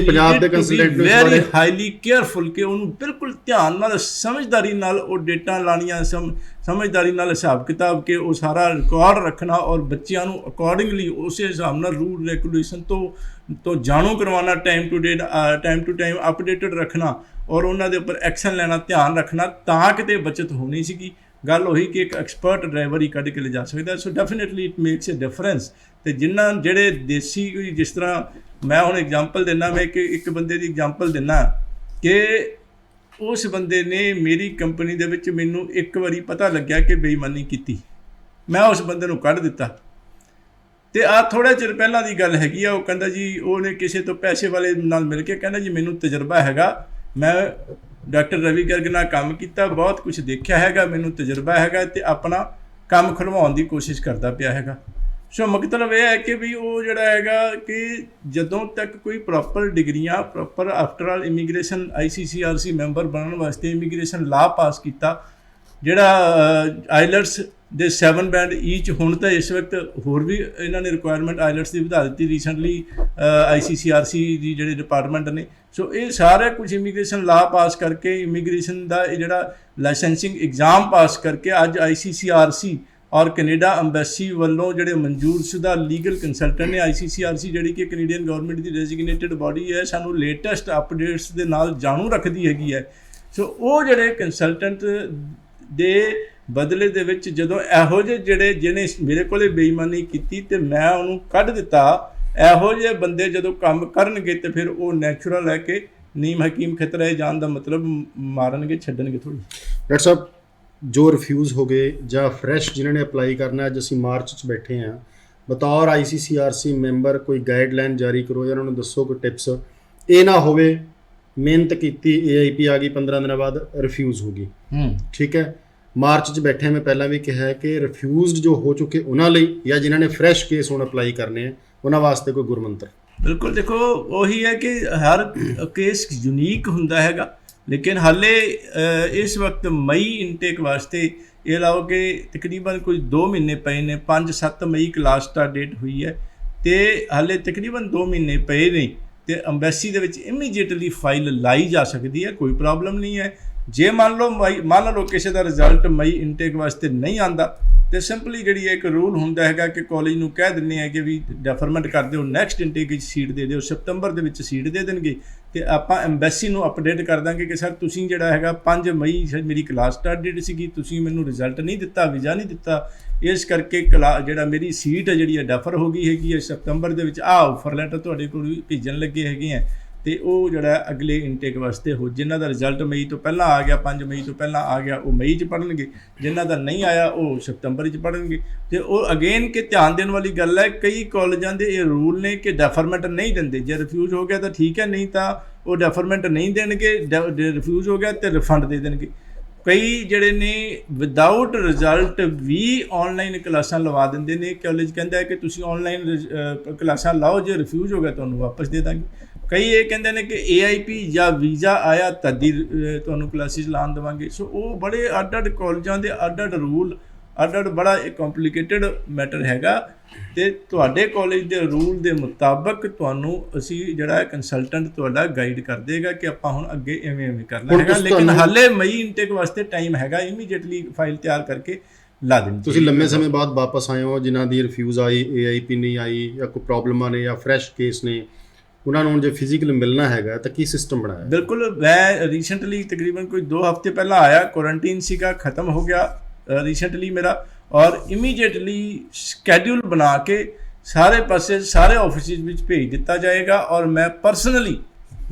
S1: ਪੰਜਾਬ ਦੇ ਕੰਸਲਟੈਂਟ ਨੂੰ
S2: ਵੈਰੀ ਹਾਈਲੀ ਕੇਅਰਫੁਲ ਕਿ ਉਹਨੂੰ ਬਿਲਕੁਲ ਧਿਆਨ ਨਾਲ ਸਮਝਦਾਰੀ ਨਾਲ ਉਹ ਡੇਟਾ ਲਾਣੀਆਂ, ਸਮਝਦਾਰੀ ਨਾਲ ਹਿਸਾਬ ਕਿਤਾਬ ਕੇ ਉਹ ਸਾਰਾ ਰਿਕਾਰਡ ਰੱਖਣਾ ਔਰ ਬੱਚਿਆਂ ਨੂੰ ਅਕੋਰਡਿੰਗਲੀ ਉਸੇ ਹਿਸਾਬ ਨਾਲ ਰੂਲ ਰੈਗੂਲੇਸ਼ਨ ਤੋਂ ਜਾਣੂ ਕਰਵਾਉਣਾ, ਟਾਈਮ ਟੂ ਟਾਈਮ ਅਪਡੇਟਡ ਰੱਖਣਾ ਔਰ ਉਹਨਾਂ ਦੇ ਉੱਪਰ ਐਕਸ਼ਨ ਲੈਣਾ, ਧਿਆਨ ਰੱਖਣਾ, ਤਾਂ ਕਿਤੇ ਬੱਚਤ ਹੋਣੀ ਸੀਗੀ। ਗੱਲ ਉਹੀ ਕਿ ਇੱਕ ਐਕਸਪਰਟ ਡਰਾਈਵਰ ਹੀ ਕੱਢ ਕੇ ਲਿਜਾ ਸਕਦਾ। So definitely it makes a difference. ਅਤੇ ਜਿਹੜੇ ਦੇਸੀ ਕੋਈ, ਜਿਸ ਤਰ੍ਹਾਂ ਮੈਂ ਹੁਣ ਐਗਜ਼ਾਮਪਲ ਦਿੰਦਾ, ਮੈਂ ਇੱਕ ਬੰਦੇ ਦੀ ਐਗਜ਼ਾਮਪਲ ਦਿੰਦਾ ਕਿ ਉਸ ਬੰਦੇ ਨੇ ਮੇਰੀ ਕੰਪਨੀ ਦੇ ਵਿੱਚ ਮੈਨੂੰ ਇੱਕ ਵਾਰੀ ਪਤਾ ਲੱਗਿਆ ਕਿ ਬੇਈਮਾਨੀ ਕੀਤੀ, ਮੈਂ ਉਸ ਬੰਦੇ ਨੂੰ ਕੱਢ ਦਿੱਤਾ। ਅਤੇ ਆਹ ਥੋੜ੍ਹੇ ਚਿਰ ਪਹਿਲਾਂ ਦੀ ਗੱਲ ਹੈਗੀ ਆ। ਉਹ ਕਹਿੰਦਾ ਜੀ, ਉਹਨੇ ਕਿਸੇ ਤੋਂ ਪੈਸੇ ਵਾਲੇ ਨਾਲ ਮਿਲ ਕੇ ਕਹਿੰਦਾ ਜੀ ਮੈਨੂੰ ਤਜਰਬਾ ਹੈਗਾ, ਮੈਂ ਡਾਕਟਰ ਰਵੀ ਗਰਗ ਨਾਲ ਕੰਮ ਕੀਤਾ, ਬਹੁਤ ਕੁਛ ਦੇਖਿਆ ਹੈਗਾ, ਮੈਨੂੰ ਤਜਰਬਾ ਹੈਗਾ ਅਤੇ ਆਪਣਾ ਕੰਮ ਖੁਲਵਾਉਣ ਦੀ ਕੋਸ਼ਿਸ਼ ਕਰਦਾ ਪਿਆ ਹੈਗਾ। ਸੋ ਮਤਲਬ ਇਹ ਹੈ ਕਿ ਵੀ ਉਹ ਜਿਹੜਾ ਹੈਗਾ ਕਿ ਜਦੋਂ ਤੱਕ ਕੋਈ ਪ੍ਰੋਪਰ ਡਿਗਰੀਆਂ, proper after all immigration ICCRC member ਬਣਨ ਵਾਸਤੇ ਇਮੀਗ੍ਰੇਸ਼ਨ ਲਾਅ ਪਾਸ ਕੀਤਾ, ਜਿਹੜਾ ਆਈਲੈਟਸ ਦੇ 7 ਬੈਂਡ ਈਚ। ਹੁਣ ਤਾਂ ਇਸ ਵਕਤ ਹੋਰ ਵੀ ਇਹਨਾਂ ਨੇ ਰਿਕੁਆਇਰਮੈਂਟ ਆਈਲੈਟਸ ਦੀ ਵਧਾ ਦਿੱਤੀ ਰੀਸੈਂਟਲੀ ICCRC ਦੀ ਜਿਹੜੇ ਡਿਪਾਰਟਮੈਂਟ ਨੇ। ਸੋ ਇਹ ਸਾਰਾ ਕੁਝ ਇਮੀਗ੍ਰੇਸ਼ਨ ਲਾਅ ਪਾਸ ਕਰਕੇ, ਇਮੀਗ੍ਰੇਸ਼ਨ ਦਾ ਇਹ ਜਿਹੜਾ ਲਾਇਸੈਂਸਿੰਗ ਐਗਜ਼ਾਮ ਪਾਸ ਕਰਕੇ ਅੱਜ ICCRC ਔਰ ਕੈਨੇਡਾ ਅੰਬੈਸੀ ਵੱਲੋਂ ਜਿਹੜੇ ਮਨਜ਼ੂਰਸ਼ੁਦਾ ਲੀਗਲ ਕੰਸਲਟੈਂਟ ਨੇ, ICCRC ਜਿਹੜੀ ਕਿ ਕੈਨੇਡੀਅਨ ਗਵਰਨਮੈਂਟ ਦੀ ਡੈਜ਼ਿਗਨੇਟਿਡ ਬਾਡੀ ਹੈ, ਸਾਨੂੰ ਲੇਟੈਸਟ ਅਪਡੇਟਸ ਦੇ ਨਾਲ ਜਾਣੂ ਰੱਖਦੀ ਹੈਗੀ ਹੈ। ਸੋ ਉਹ ਜਿਹੜੇ ਕੰਸਲਟੈਂਟ ਦੇ ਬਦਲੇ ਦੇ ਵਿੱਚ ਜਦੋਂ ਇਹੋ ਜਿਹੇ ਜਿਹਨੇ ਮੇਰੇ ਕੋਲੇ ਬੇਈਮਾਨੀ ਕੀਤੀ ਅਤੇ ਮੈਂ ਉਹਨੂੰ ਕੱਢ ਦਿੱਤਾ, ਇਹੋ ਜਿਹੇ ਬੰਦੇ ਜਦੋਂ ਕੰਮ ਕਰਨਗੇ ਤਾਂ ਫਿਰ ਉਹ ਨੈਚੁਰਲ ਹੈ ਕਿ ਨੀਮ ਹਕੀਮ ਖਤਰੇ ਜਾਣ ਦਾ ਮਤਲਬ ਮਾਰਨਗੇ, ਛੱਡਣਗੇ ਥੋੜ੍ਹੀ।
S1: ਡਾਕਟਰ ਸਾਹਿਬ, ਜੋ ਰਿਫਿਊਜ਼ ਹੋ ਗਏ ਜਾਂ ਫਰੈਸ਼ ਜਿਨ੍ਹਾਂ ਨੇ ਅਪਲਾਈ ਕਰਨਾ, ਅੱਜ ਅਸੀਂ ਮਾਰਚ 'ਚ ਬੈਠੇ ਹਾਂ, ਬਤੌਰ ICCRC ਮੈਂਬਰ ਕੋਈ ਗਾਈਡਲਾਈਨ ਜਾਰੀ ਕਰੋ ਜਾਂ ਉਹਨਾਂ ਨੂੰ ਦੱਸੋ ਕੋਈ ਟਿਪਸ। ਇਹ ਨਾ ਹੋਵੇ ਮਿਹਨਤ ਕੀਤੀ, AIP ਆ ਗਈ, 15 ਦਿਨਾਂ ਬਾਅਦ ਰਿਫਿਊਜ਼ ਹੋ ਗਈ। ਠੀਕ ਹੈ, ਮਾਰਚ 'ਚ ਬੈਠੇ ਮੈਂ ਪਹਿਲਾਂ ਵੀ ਕਿਹਾ ਕਿ ਰਿਫਿਊਜ਼ਡ ਜੋ ਹੋ ਚੁੱਕੇ ਉਹਨਾਂ ਲਈ ਜਾਂ ਜਿਨ੍ਹਾਂ ਨੇ ਫਰੈਸ਼ ਕੇਸ ਹੁਣ ਅਪਲਾਈ ਕਰਨੇ ਆ ਉਹਨਾਂ ਵਾਸਤੇ ਕੋਈ ਗੁਰਮੰਤਰ।
S2: ਬਿਲਕੁਲ, ਦੇਖੋ ਉਹੀ ਹੈ ਕਿ ਹਰ ਕੇਸ ਯੂਨੀਕ ਹੁੰਦਾ ਹੈਗਾ, ਲੇਕਿਨ ਹਾਲੇ ਇਸ ਵਕਤ ਮਈ ਇਨਟੇਕ ਵਾਸਤੇ ਇਹ ਲਾਓ ਕਿ ਤਕਰੀਬਨ ਕੋਈ 2 ਮਹੀਨੇ ਪਏ ਨੇ। 5-7 ਮਈ ਕਲਾਸ ਸਟਾਰਟ ਡੇਟ ਹੋਈ ਹੈ ਅਤੇ ਹਾਲੇ ਤਕਰੀਬਨ 2 ਮਹੀਨੇ ਪਏ ਨੇ ਅਤੇ ਅੰਬੈਸੀ ਦੇ ਵਿੱਚ ਇਮੀਡੀਏਟਲੀ ਫਾਈਲ ਲਾਈ ਜਾ ਸਕਦੀ ਹੈ, ਕੋਈ ਪ੍ਰੋਬਲਮ ਨਹੀਂ ਹੈ। ਜੇ ਮੰਨ ਲਓ ਕਿਸੇ ਦਾ ਰਿਜ਼ਲਟ ਮਈ ਇਨਟੇਕ ਵਾਸਤੇ ਨਹੀਂ ਆਉਂਦਾ ਅਤੇ ਸਿੰਪਲੀ ਜਿਹੜੀ ਇੱਕ ਰੂਲ ਹੁੰਦਾ ਹੈਗਾ ਕਿ ਕਾਲਜ ਨੂੰ ਕਹਿ ਦਿੰਦੇ ਆ ਕਿ ਵੀ ਡੈਫਰਮੈਂਟ ਕਰ ਦਿਓ, ਨੈਕਸਟ ਇਨਟੇਕ ਵਿੱਚ ਸੀਟ ਦੇ ਦਿਓ, ਸਤੰਬਰ ਦੇ ਵਿੱਚ ਸੀਟ ਦੇ ਦੇਣਗੇ ਅਤੇ ਆਪਾਂ ਐਮਬੈਸੀ ਨੂੰ ਅਪਡੇਟ ਕਰ ਦਾਂਗੇ ਕਿ ਸਰ ਤੁਸੀਂ ਜਿਹੜਾ ਹੈਗਾ 5 ਮਈ ਮੇਰੀ ਕਲਾਸ ਸਟਾਰਟ ਡੇਟ ਸੀਗੀ, ਤੁਸੀਂ ਮੈਨੂੰ ਰਿਜ਼ਲਟ ਨਹੀਂ ਦਿੱਤਾ, ਵੀਜ਼ਾ ਨਹੀਂ ਦਿੱਤਾ, ਇਸ ਕਰਕੇ ਜਿਹੜਾ ਮੇਰੀ ਸੀਟ ਹੈ ਜਿਹੜੀ ਡੈਫਰ ਹੋ ਗਈ ਹੈਗੀ ਹੈ ਸਤੰਬਰ ਦੇ ਵਿੱਚ, ਆਫਰ ਲੈਟਰ ਤੁਹਾਡੇ ਕੋਲ ਵੀ ਭੇਜਣ ਲੱਗੇ ਹੈਗੇ ਆ ਅਤੇ ਉਹ ਜਿਹੜਾ ਅਗਲੇ ਇਨਟੇਕ ਵਾਸਤੇ ਜਿਨ੍ਹਾਂ ਦਾ ਰਿਜ਼ਲਟ ਮਈ ਤੋਂ ਪਹਿਲਾਂ ਆ ਗਿਆ, 5 ਮਈ ਤੋਂ ਪਹਿਲਾਂ ਆ ਗਿਆ, ਉਹ ਮਈ 'ਚ ਪੜ੍ਹਨਗੇ, ਜਿਨ੍ਹਾਂ ਦਾ ਨਹੀਂ ਆਇਆ ਉਹ ਸਤੰਬਰ 'ਚ ਪੜ੍ਹਨਗੇ। ਅਤੇ ਉਹ ਅਗੇਨ ਕਿ ਧਿਆਨ ਦੇਣ ਵਾਲੀ ਗੱਲ ਹੈ, ਕਈ ਕਾਲਜਾਂ ਦੇ ਇਹ ਰੂਲ ਨੇ ਕਿ ਡੈਫਰਮੈਂਟ ਨਹੀਂ ਦਿੰਦੇ। ਜੇ ਰਿਫਿਊਜ਼ ਹੋ ਗਿਆ ਤਾਂ ਠੀਕ ਹੈ, ਨਹੀਂ ਤਾਂ ਉਹ ਡੈਫਰਮੈਂਟ ਨਹੀਂ ਦੇਣਗੇ। ਰਿਫਿਊਜ਼ ਹੋ ਗਿਆ ਅਤੇ ਰਿਫੰਡ ਦੇ ਦੇਣਗੇ। ਕਈ ਜਿਹੜੇ ਨੇ ਵਿਦਾਊਟ ਰਿਜ਼ਲਟ ਵੀ ਔਨਲਾਈਨ ਕਲਾਸਾਂ ਲਵਾ ਦਿੰਦੇ ਨੇ। ਕਾਲਜ ਕਹਿੰਦਾ ਹੈ ਕਿ ਤੁਸੀਂ ਔਨਲਾਈਨ ਕਲਾਸਾਂ ਲਾਓ, ਜੇ ਰਿਫਿਊਜ਼ ਹੋ ਗਿਆ ਤੁਹਾਨੂੰ ਵਾਪਸ ਦੇ ਦਾਂਗੇ। ਕਈ ਇਹ ਕਹਿੰਦੇ ਨੇ ਕਿ AIP ਜਾਂ ਵੀਜ਼ਾ ਆਇਆ ਤਦ ਹੀ ਤੁਹਾਨੂੰ ਕਲਾਸਿਸ ਲਾਉਣ ਦੇਵਾਂਗੇ। ਸੋ ਉਹ ਬੜੇ ਅੱਡ ਕਾਲਜਾਂ ਦੇ ਅੱਡ ਰੂਲ, ਅੱਡ ਬੜਾ ਇੱਕ ਕੰਪਲੀਕੇਟਡ ਮੈਟਰ ਹੈਗਾ ਅਤੇ ਤੁਹਾਡੇ ਕਾਲਜ ਦੇ ਰੂਲ ਦੇ ਮੁਤਾਬਕ ਤੁਹਾਨੂੰ ਅਸੀਂ ਜਿਹੜਾ ਕੰਸਲਟੈਂਟ ਤੁਹਾਡਾ ਗਾਈਡ ਕਰ ਦੇਗਾ ਕਿ ਆਪਾਂ ਹੁਣ ਅੱਗੇ ਐਵੇਂ ਕਰਨਾ ਹੈਗਾ। ਲੇਕਿਨ ਹਾਲੇ ਮਈ ਇਨਟੇਕ ਵਾਸਤੇ ਟਾਈਮ ਹੈਗਾ, ਇਮੀਡੀਏਟਲੀ ਫਾਈਲ ਤਿਆਰ ਕਰਕੇ ਲਾ ਦੇਣੀ।
S1: ਤੁਸੀਂ ਲੰਮੇ ਸਮੇਂ ਬਾਅਦ ਵਾਪਸ ਆਏ ਹੋ, ਜਿਨ੍ਹਾਂ ਦੀ ਰਿਫਿਊਜ਼ ਆਈ, AIP ਨਹੀਂ ਆਈ ਜਾਂ ਕੋਈ ਪ੍ਰੋਬਲਮਾਂ ਨੇ ਜਾਂ ਫਰੈਸ਼ ਕੇਸ ਨੇ, ਉਹਨਾਂ ਨੂੰ ਜੇ ਫਿਜ਼ੀਕਲ ਮਿਲਣਾ ਹੈਗਾ ਤਾਂ ਕੀ ਸਿਸਟਮ ਬਣਾਇਆ?
S2: ਬਿਲਕੁਲ, ਮੈਂ ਰੀਸੈਂਟਲੀ ਤਕਰੀਬਨ ਕੋਈ 2 ਹਫ਼ਤੇ ਪਹਿਲਾਂ ਆਇਆ, ਕੁਆਰੰਟੀਨ ਸੀਗਾ, ਖ਼ਤਮ ਹੋ ਗਿਆ ਰੀਸੈਂਟਲੀ ਮੇਰਾ, ਔਰ ਇਮੀਡੀਏਟਲੀ ਸਕੈਡਿਊਲ ਬਣਾ ਕੇ ਸਾਰੇ ਪਾਸੇ ਸਾਰੇ ਆਫਿਸਿਸ ਵਿੱਚ ਭੇਜ ਦਿੱਤਾ ਜਾਏਗਾ। ਔਰ ਮੈਂ ਪਰਸਨਲੀ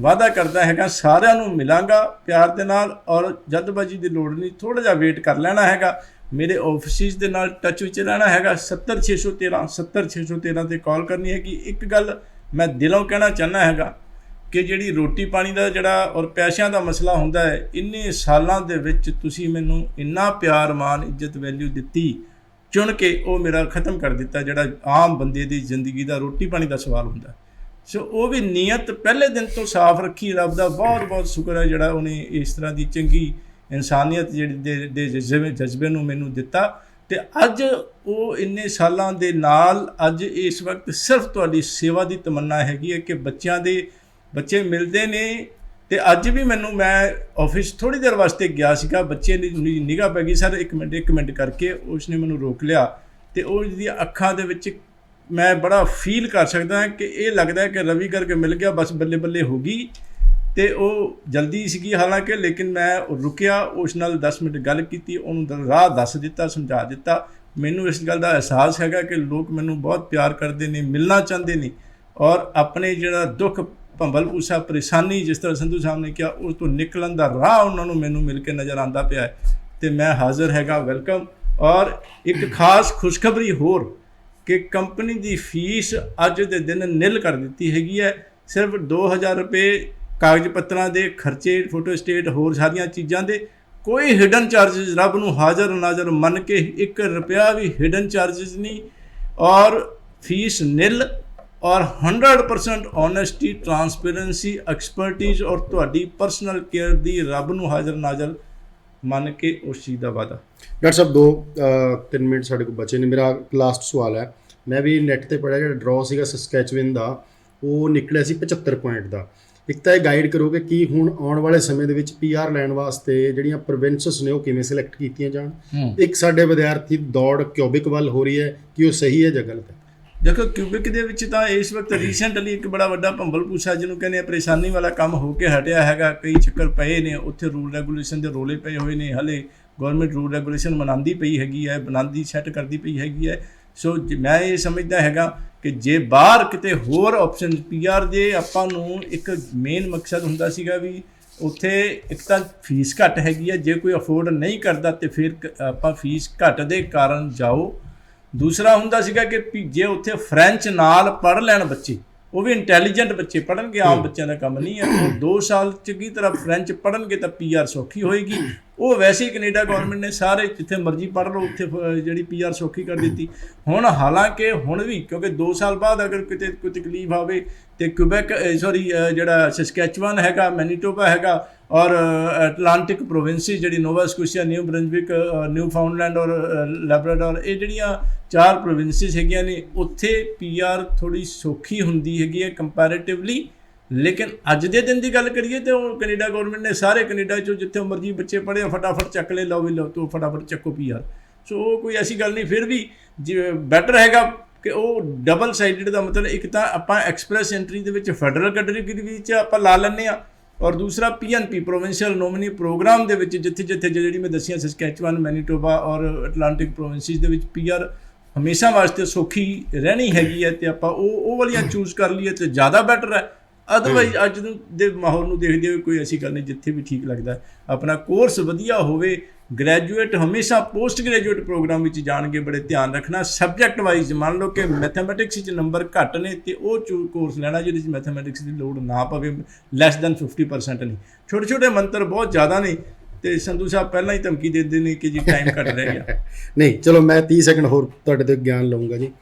S2: ਵਾਅਦਾ ਕਰਦਾ ਹੈਗਾ ਸਾਰਿਆਂ ਨੂੰ ਮਿਲਾਂਗਾ ਪਿਆਰ ਦੇ ਨਾਲ, ਔਰ ਜਲਦਬਾਜ਼ੀ ਦੀ ਲੋੜ ਨਹੀਂ, ਥੋੜ੍ਹਾ ਜਿਹਾ ਵੇਟ ਕਰ ਲੈਣਾ ਹੈਗਾ। ਮੇਰੇ ਆਫਿਸਿਸ ਦੇ ਨਾਲ ਟੱਚ ਵਿੱਚ ਰਹਿਣਾ ਹੈਗਾ। 70613 'ਤੇ ਕਾਲ ਕਰਨੀ ਹੈਗੀ। ਇੱਕ ਗੱਲ ਮੈਂ ਦਿਲੋਂ ਕਹਿਣਾ ਚਾਹੁੰਦਾ ਹੈਗਾ ਕਿ ਜਿਹੜੀ ਰੋਟੀ ਪਾਣੀ ਦਾ ਜਿਹੜਾ ਔਰ ਪੈਸਿਆਂ ਦਾ ਮਸਲਾ ਹੁੰਦਾ ਹੈ, ਇੰਨੇ ਸਾਲਾਂ ਦੇ ਵਿੱਚ ਤੁਸੀਂ ਮੈਨੂੰ ਇੰਨਾ ਪਿਆਰ, ਮਾਣ, ਇੱਜ਼ਤ, ਵੈਲਿਊ ਦਿੱਤੀ ਚੁਣ ਕੇ ਉਹ ਮੇਰਾ ਖਤਮ ਕਰ ਦਿੱਤਾ, ਜਿਹੜਾ ਆਮ ਬੰਦੇ ਦੀ ਜ਼ਿੰਦਗੀ ਦਾ ਰੋਟੀ ਪਾਣੀ ਦਾ ਸਵਾਲ ਹੁੰਦਾ। ਸੋ ਉਹ ਵੀ ਨੀਅਤ ਪਹਿਲੇ ਦਿਨ ਤੋਂ ਸਾਫ਼ ਰੱਖੀ। ਰੱਬ ਦਾ ਬਹੁਤ ਬਹੁਤ ਸ਼ੁਕਰ ਹੈ ਜਿਹੜਾ ਉਹਨੇ ਇਸ ਤਰ੍ਹਾਂ ਦੀ ਚੰਗੀ ਇਨਸਾਨੀਅਤ ਜਿਹੜੀ ਦੇ ਜਜ਼ਬੇ ਨੂੰ ਮੈਨੂੰ ਦਿੱਤਾ। ਅਤੇ ਅੱਜ ਉਹ ਇੰਨੇ ਸਾਲਾਂ ਦੇ ਨਾਲ ਅੱਜ ਇਸ ਵਕਤ ਸਿਰਫ ਤੁਹਾਡੀ ਸੇਵਾ ਦੀ ਤਮੰਨਾ ਹੈਗੀ ਹੈ ਕਿ ਬੱਚੇ ਮਿਲਦੇ ਨੇ। ਅਤੇ ਅੱਜ ਵੀ ਮੈਂ ਆਫਿਸ ਥੋੜ੍ਹੀ ਦੇਰ ਵਾਸਤੇ ਗਿਆ ਸੀਗਾ, ਬੱਚੇ ਦੀ ਨਿਗਾਹ ਪੈ ਗਈ, ਸਰ ਇੱਕ ਮਿੰਟ ਕਰਕੇ ਉਸਨੇ ਮੈਨੂੰ ਰੋਕ ਲਿਆ ਅਤੇ ਉਹਦੀਆਂ ਅੱਖਾਂ ਦੇ ਵਿੱਚ ਮੈਂ ਬੜਾ ਫੀਲ ਕਰ ਸਕਦਾ ਹਾਂ ਕਿ ਇਹ ਲੱਗਦਾ ਕਿ ਰਵੀ ਕਰਕੇ ਮਿਲ ਗਿਆ, ਬਸ ਬੱਲੇ ਬੱਲੇ ਹੋ ਗਈ। ਅਤੇ ਉਹ ਜਲਦੀ ਸੀਗੀ ਹਾਲਾਂਕਿ, ਲੇਕਿਨ ਮੈਂ ਰੁਕਿਆ, ਉਸ ਨਾਲ 10 ਮਿੰਟ ਗੱਲ ਕੀਤੀ, ਉਹਨੂੰ ਰਾਹ ਦੱਸ ਦਿੱਤਾ, ਸਮਝਾ ਦਿੱਤਾ। ਮੈਨੂੰ ਇਸ ਗੱਲ ਦਾ ਅਹਿਸਾਸ ਹੈਗਾ ਕਿ ਲੋਕ ਮੈਨੂੰ ਬਹੁਤ ਪਿਆਰ ਕਰਦੇ ਨੇ, ਮਿਲਣਾ ਚਾਹੁੰਦੇ ਨੇ, ਔਰ ਆਪਣੇ ਜਿਹੜਾ ਦੁੱਖ ਭੰਬਲ ਭੂਸਾ ਪਰੇਸ਼ਾਨੀ, ਜਿਸ ਤਰ੍ਹਾਂ ਸੰਧੂ ਸਾਹਿਬ ਨੇ ਕਿਹਾ, ਉਸ ਤੋਂ ਨਿਕਲਣ ਦਾ ਰਾਹ ਉਹਨਾਂ ਨੂੰ ਮੈਨੂੰ ਮਿਲ ਕੇ ਨਜ਼ਰ ਆਉਂਦਾ ਪਿਆ ਹੈ ਅਤੇ ਮੈਂ ਹਾਜ਼ਰ ਹੈਗਾ, ਵੈਲਕਮ। ਔਰ ਇੱਕ ਖਾਸ ਖੁਸ਼ਖਬਰੀ ਹੋਰ ਕਿ ਕੰਪਨੀ ਦੀ ਫੀਸ ਅੱਜ ਦੇ ਦਿਨ ਨਿਲ ਕਰ ਦਿੱਤੀ ਹੈਗੀ ਹੈ। ਸਿਰਫ 2000 ਰੁਪਏ ਕਾਗਜ਼ ਪੱਤਰਾਂ ਦੇ ਖਰਚੇ, ਫੋਟੋ ਸਟੇਟ, ਹੋਰ ਸਾਰੀਆਂ ਚੀਜ਼ਾਂ ਦੇ, ਕੋਈ ਹਿਡਨ ਚਾਰਜਿਸ, ਰੱਬ ਨੂੰ ਹਾਜ਼ਰ ਨਾਜ਼ਰ ਮੰਨ ਕੇ 1 ਰੁਪਇਆ ਵੀ ਹਿਡਨ ਚਾਰਜਿਸ ਨਹੀਂ, ਔਰ ਫੀਸ ਨਿਲ, ਔਰ 100% ਓਨੈਸਟੀ, ਟਰਾਂਸਪੇਰੈਂਸੀ, ਐਕਸਪਰਟੀਜ਼ ਔਰ ਤੁਹਾਡੀ ਪਰਸਨਲ ਕੇਅਰ ਦੀ ਰੱਬ ਨੂੰ ਹਾਜ਼ਰ ਨਾਜ਼ਰ ਮੰਨ ਕੇ ਉਸ ਚੀਜ਼ ਦਾ ਵਾਅਦਾ।
S1: ਡਾਕਟਰ ਸਾਹਿਬ 2-3 ਮਿੰਟ ਸਾਡੇ ਕੋਲ ਬਚੇ ਨੇ। ਮੇਰਾ ਲਾਸਟ ਸਵਾਲ ਹੈ, ਮੈਂ ਵੀ ਨੈੱਟ 'ਤੇ ਪੜ੍ਹਿਆ ਜਿਹੜਾ ਡਰॉ ਸੀਗਾ ਸਸਕੈਚੁਅਨ ਦਾ, ਉਹ ਨਿਕਲਿਆ ਸੀ 75 ਪੁਆਇੰਟ ਦਾ। ਇੱਕ ਤਾਂ ਇਹ ਗਾਈਡ ਕਰੋਗੇ ਕਿ ਹੁਣ ਆਉਣ ਵਾਲੇ ਸਮੇਂ ਦੇ ਵਿੱਚ PR ਲੈਣ ਵਾਸਤੇ ਜਿਹੜੀਆਂ ਪ੍ਰੋਵਿੰਸਸ ਨੇ ਉਹ ਕਿਵੇਂ ਸਿਲੈਕਟ ਕੀਤੀਆਂ ਜਾਣ। ਇੱਕ ਸਾਡੇ ਵਿਦਿਆਰਥੀ ਦੌੜ ਕਿਊਬਿਕ ਵੱਲ ਹੋ ਰਹੀ ਹੈ, ਕਿ ਉਹ ਸਹੀ ਹੈ ਜਾਂ ਗਲਤ ਹੈ?
S2: ਦੇਖੋ, ਕਿਊਬਿਕ ਦੇ ਵਿੱਚ ਤਾਂ ਇਸ ਵਕਤ ਰੀਸੈਂਟਲੀ ਇੱਕ ਬੜਾ ਵੱਡਾ ਭੰਬਲ ਭੂਸਾ, ਜਿਹਨੂੰ ਕਹਿੰਦੇ ਆ ਪਰੇਸ਼ਾਨੀ ਵਾਲਾ ਕੰਮ ਹੋ ਕੇ ਹਟਿਆ ਹੈਗਾ। ਕਈ ਚੱਕਰ ਪਏ ਨੇ ਉੱਥੇ, ਰੂਲ ਰੈਗੂਲੇਸ਼ਨ ਦੇ ਰੋਲੇ ਪਏ ਹੋਏ ਨੇ, ਹਾਲੇ ਗੌਰਮੈਂਟ ਰੂਲ ਰੈਗੂਲੇਸ਼ਨ ਬਣਾਉਂਦੀ ਪਈ ਹੈਗੀ ਹੈ, ਬਣਾਉਂਦੀ ਸੈੱਟ ਕਰਦੀ ਪਈ ਹੈਗੀ ਹੈ। ਸੋ ਮੈਂ ਇਹ ਸਮਝਦਾ ਹੈਗਾ ਕਿ ਜੇ ਬਾਹਰ ਕਿਤੇ ਹੋਰ ਆਪਸ਼ਨ PR ਦੇ, ਆਪਾਂ ਨੂੰ ਇੱਕ ਮੇਨ ਮਕਸਦ ਹੁੰਦਾ ਸੀਗਾ ਵੀ ਉੱਥੇ ਇੱਕ ਤਾਂ ਫੀਸ ਘੱਟ ਹੈਗੀ ਹੈ, ਜੇ ਕੋਈ ਅਫੋਰਡ ਨਹੀਂ ਕਰਦਾ ਅਤੇ ਫਿਰ ਆਪਾਂ ਫੀਸ ਘੱਟ ਦੇ ਕਾਰਨ ਜਾਓ। ਦੂਸਰਾ ਹੁੰਦਾ ਸੀਗਾ ਕਿ ਜੇ ਉੱਥੇ ਫਰੈਂਚ ਨਾਲ ਪੜ੍ਹ ਲੈਣ ਬੱਚੇ, ਉਹ ਵੀ ਇੰਟੈਲੀਜੈਂਟ ਬੱਚੇ ਪੜ੍ਹਨਗੇ, ਆਮ ਬੱਚਿਆਂ ਦਾ ਕੰਮ ਨਹੀਂ ਹੈ। ਉਹ 2 ਸਾਲ ਚੰਗੀ ਤਰ੍ਹਾਂ ਫਰੈਂਚ ਪੜ੍ਹਨਗੇ ਤਾਂ PR ਸੌਖੀ ਹੋਏਗੀ। ਉਹ ਵੈਸੇ ਹੀ ਕੈਨੇਡਾ ਗੌਰਮੈਂਟ ਨੇ ਸਾਰੇ ਜਿੱਥੇ ਮਰਜ਼ੀ ਪੜ੍ਹ ਲਓ ਉੱਥੇ ਜਿਹੜੀ PR ਸੌਖੀ ਕਰ ਦਿੱਤੀ। ਹੁਣ ਹਾਲਾਂਕਿ ਹੁਣ ਵੀ, ਕਿਉਂਕਿ 2 ਸਾਲ ਬਾਅਦ ਅਗਰ ਕਿਤੇ ਕੋਈ ਤਕਲੀਫ ਆਵੇ ਅਤੇ ਕਿਊਬੈਕ ਜਿਹੜਾ ਸਸਕੈਚੁਅਨ ਹੈਗਾ, ਮੈਨੀਟੋਬਾ ਹੈਗਾ, ਔਰ ਐਟਲਾਂਟਿਕ ਪ੍ਰੋਵਿੰਸਿਸ ਜਿਹੜੀ ਨੋਵਾ ਸਕੋਸ਼ੀਆ, ਨਿਊ ਬਰੰਜ਼ਵਿਕ, ਨਿਊ ਫਾਊਂਡਲੈਂਡ ਔਰ ਲੈਬਰਾਡੋਰ, ਇਹ ਜਿਹੜੀਆਂ 4 ਪ੍ਰੋਵਿੰਸਿਸ ਹੈਗੀਆਂ ਨੇ, ਉੱਥੇ PR ਥੋੜ੍ਹੀ ਸੌਖੀ ਹੁੰਦੀ ਹੈਗੀ ਹੈ ਕੰਪੈਰੇਟਿਵਲੀ। ਲੇਕਿਨ ਅੱਜ ਦੇ ਦਿਨ ਦੀ ਗੱਲ ਕਰੀਏ ਤਾਂ ਉਹ ਕੈਨੇਡਾ ਗੌਰਮੈਂਟ ਨੇ ਸਾਰੇ ਕੈਨੇਡਾ 'ਚੋਂ ਜਿੱਥੇ ਮਰਜ਼ੀ ਬੱਚੇ ਪੜ੍ਹੇ, ਫਟਾਫਟ ਚੱਕ ਲਓ ਵੀ ਲਓ ਤੋਂ ਫਟਾਫਟ ਚੱਕੋ PR। ਸੋ ਉਹ ਕੋਈ ਐਸੀ ਗੱਲ ਨਹੀਂ। ਫਿਰ ਵੀ ਜਿਵੇਂ ਬੈਟਰ ਹੈਗਾ ਕਿ ਉਹ ਡਬਲ ਸਾਈਡਡ ਦਾ ਮਤਲਬ, ਇੱਕ ਤਾਂ ਆਪਾਂ ਐਕਸਪ੍ਰੈਸ ਐਂਟਰੀ ਦੇ ਵਿੱਚ ਫੈਡਰਲ ਕੈਟੇਗਰੀ ਵਿੱਚ ਆਪਾਂ ਲਾ ਲੈਂਦੇ ਹਾਂ, ਔਰ ਦੂਸਰਾ PNP ਪ੍ਰੋਵਿੰਸ਼ੀਅਲ ਨੋਮਨੀ ਪ੍ਰੋਗਰਾਮ ਦੇ ਵਿੱਚ ਜਿੱਥੇ ਜਿਹੜੀ ਮੈਂ ਦੱਸੀਆਂ ਸਸਕੈਚੁਅਨ, ਮੈਨੀਟੋਬਾ ਔਰ ਐਟਲਾਂਟਿਕ ਪ੍ਰੋਵਿੰਸਿਸ ਦੇ ਵਿੱਚ PR ਹਮੇਸ਼ਾ ਵਾਸਤੇ ਸੌਖੀ ਰਹਿਣੀ ਹੈਗੀ ਹੈ, ਅਤੇ ਆਪਾਂ ਉਹ ਵਾਲੀਆਂ ਚੂਜ਼ ਕਰ ਲਈਏ ਤਾਂ ਜ਼ਿਆਦਾ ਬੈਟਰ ਹੈ। ਅਦਰਵਾਈਜ਼ ਅੱਜ ਦੇ ਮਾਹੌਲ ਨੂੰ ਦੇਖਦੇ ਹੋਏ ਕੋਈ ਐਸੀ ਗੱਲ ਨਹੀਂ, ਜਿੱਥੇ ਵੀ ਠੀਕ ਲੱਗਦਾ ਆਪਣਾ ਕੋਰਸ ਵਧੀਆ ਹੋਵੇ। ਗ੍ਰੈਜੂਏਟ ਹਮੇਸ਼ਾ ਪੋਸਟ ਗ੍ਰੈਜੂਏਟ ਪ੍ਰੋਗਰਾਮ ਵਿੱਚ ਜਾਣਗੇ, ਬੜੇ ਧਿਆਨ ਰੱਖਣਾ ਸਬਜੈਕਟ ਵਾਈਜ਼। ਮੰਨ ਲਓ ਕਿ ਮੈਥਮੈਟਿਕਸ 'ਚ ਨੰਬਰ ਘੱਟ ਨੇ ਅਤੇ ਉਹ ਕੋਰਸ ਲੈਣਾ ਜਿਹਦੇ 'ਚ ਮੈਥਮੈਟਿਕਸ ਦੀ ਲੋੜ ਨਾ ਪਵੇ, ਲੈਸ ਦੈਨ 50% ਨਹੀਂ। ਛੋਟੇ ਛੋਟੇ ਮੰਤਰ ਬਹੁਤ ਜ਼ਿਆਦਾ ਨੇ, ਅਤੇ ਸੰਧੂ ਸਾਹਿਬ ਪਹਿਲਾਂ ਹੀ ਧਮਕੀ ਦੇ ਦਿੰਦੇ ਨੇ ਕਿ ਜੀ ਟਾਈਮ ਘੱਟ ਰਹਿ ਗਿਆ।
S1: ਨਹੀਂ, ਚਲੋ ਮੈਂ 30 ਸੈਕਿੰਡ ਹੋਰ ਤੁਹਾਡੇ ਤੋਂ ਗਿਆਨ ਲਊਂਗਾ ਜੀ।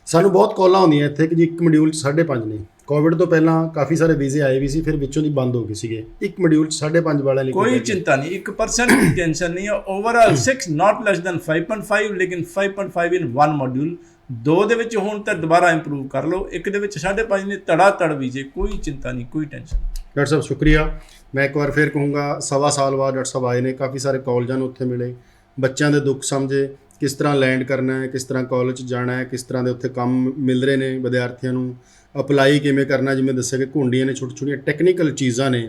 S1: ਸਾਨੂੰ ਬਹੁਤ ਕਾਲਾਂ ਆਉਂਦੀਆਂ ਇੱਥੇ ਕਿ ਜੀ ਇੱਕ ਮੋਡਿਊਲ 'ਚ 5.5 ਨੇ। ਕੋਵਿਡ ਤੋਂ ਪਹਿਲਾਂ ਕਾਫੀ ਸਾਰੇ ਵੀਜ਼ੇ ਆਏ ਵੀ ਸੀ, ਫਿਰ ਵਿੱਚੋਂ ਦੀ ਬੰਦ ਹੋ ਗਏ ਸੀਗੇ। ਇੱਕ ਮੋਡਿਊਲ 'ਚ 5.5 ਵਾਲਿਆਂ ਲਈ
S2: ਕੋਈ ਚਿੰਤਾ ਨਹੀਂ, 1% ਦੀ ਟੈਨਸ਼ਨ ਨਹੀਂ ਹੈ। ਓਵਰਆਲ 6 ਨਾਟ ਲੈਸ ਦੈਨ 5.5, ਲੇਕਿਨ 5.5 ਇਨ 1 ਮੋਡਿਊਲ। 2 ਦੇ ਵਿੱਚ ਹੁਣ ਤਾਂ ਦੁਬਾਰਾ ਇੰਪਰੂਵ ਕਰ ਲਓ, ਇੱਕ ਦੇ ਵਿੱਚ 5.5 ਨੇ, ਧੜ ਵੀਜ਼ੇ, ਕੋਈ ਚਿੰਤਾ ਨਹੀਂ, ਕੋਈ ਟੈਨਸ਼ਨ।
S1: ਡਾਕਟਰ ਸਾਹਿਬ ਸ਼ੁਕਰੀਆ। ਮੈਂ ਇੱਕ ਵਾਰ ਫਿਰ ਕਹੂੰਗਾ, 1.25 ਸਾਲ ਬਾਅਦ ਡਾਕਟਰ ਸਾਹਿਬ ਆਏ ਨੇ, ਕਾਫੀ ਸਾਰੇ ਕਾਲਜਾਂ ਨੂੰ ਉੱਥੇ ਮਿਲੇ, ਬੱਚਿਆਂ ਦੇ ਦੁੱਖ ਸਮਝੇ, ਕਿਸ ਤਰ੍ਹਾਂ ਲੈਂਡ ਕਰਨਾ ਹੈ, ਕਿਸ ਤਰ੍ਹਾਂ ਕਾਲਜ 'ਚ ਜਾਣਾ ਹੈ, ਕਿਸ ਤਰ੍ਹਾਂ ਦੇ ਉੱਥੇ ਕੰਮ ਮਿਲ ਰਹੇ ਨੇ ਵਿਦਿਆਰਥੀਆਂ ਨੂੰ, ਅਪਲਾਈ ਕਿਵੇਂ ਕਰਨਾ, ਜਿਵੇਂ ਦੱਸਿਆ ਕਿ ਘੁੰਡੀਆਂ ਨੇ, ਛੋਟੀ ਛੋਟੀਆਂ ਟੈਕਨੀਕਲ ਚੀਜ਼ਾਂ ਨੇ।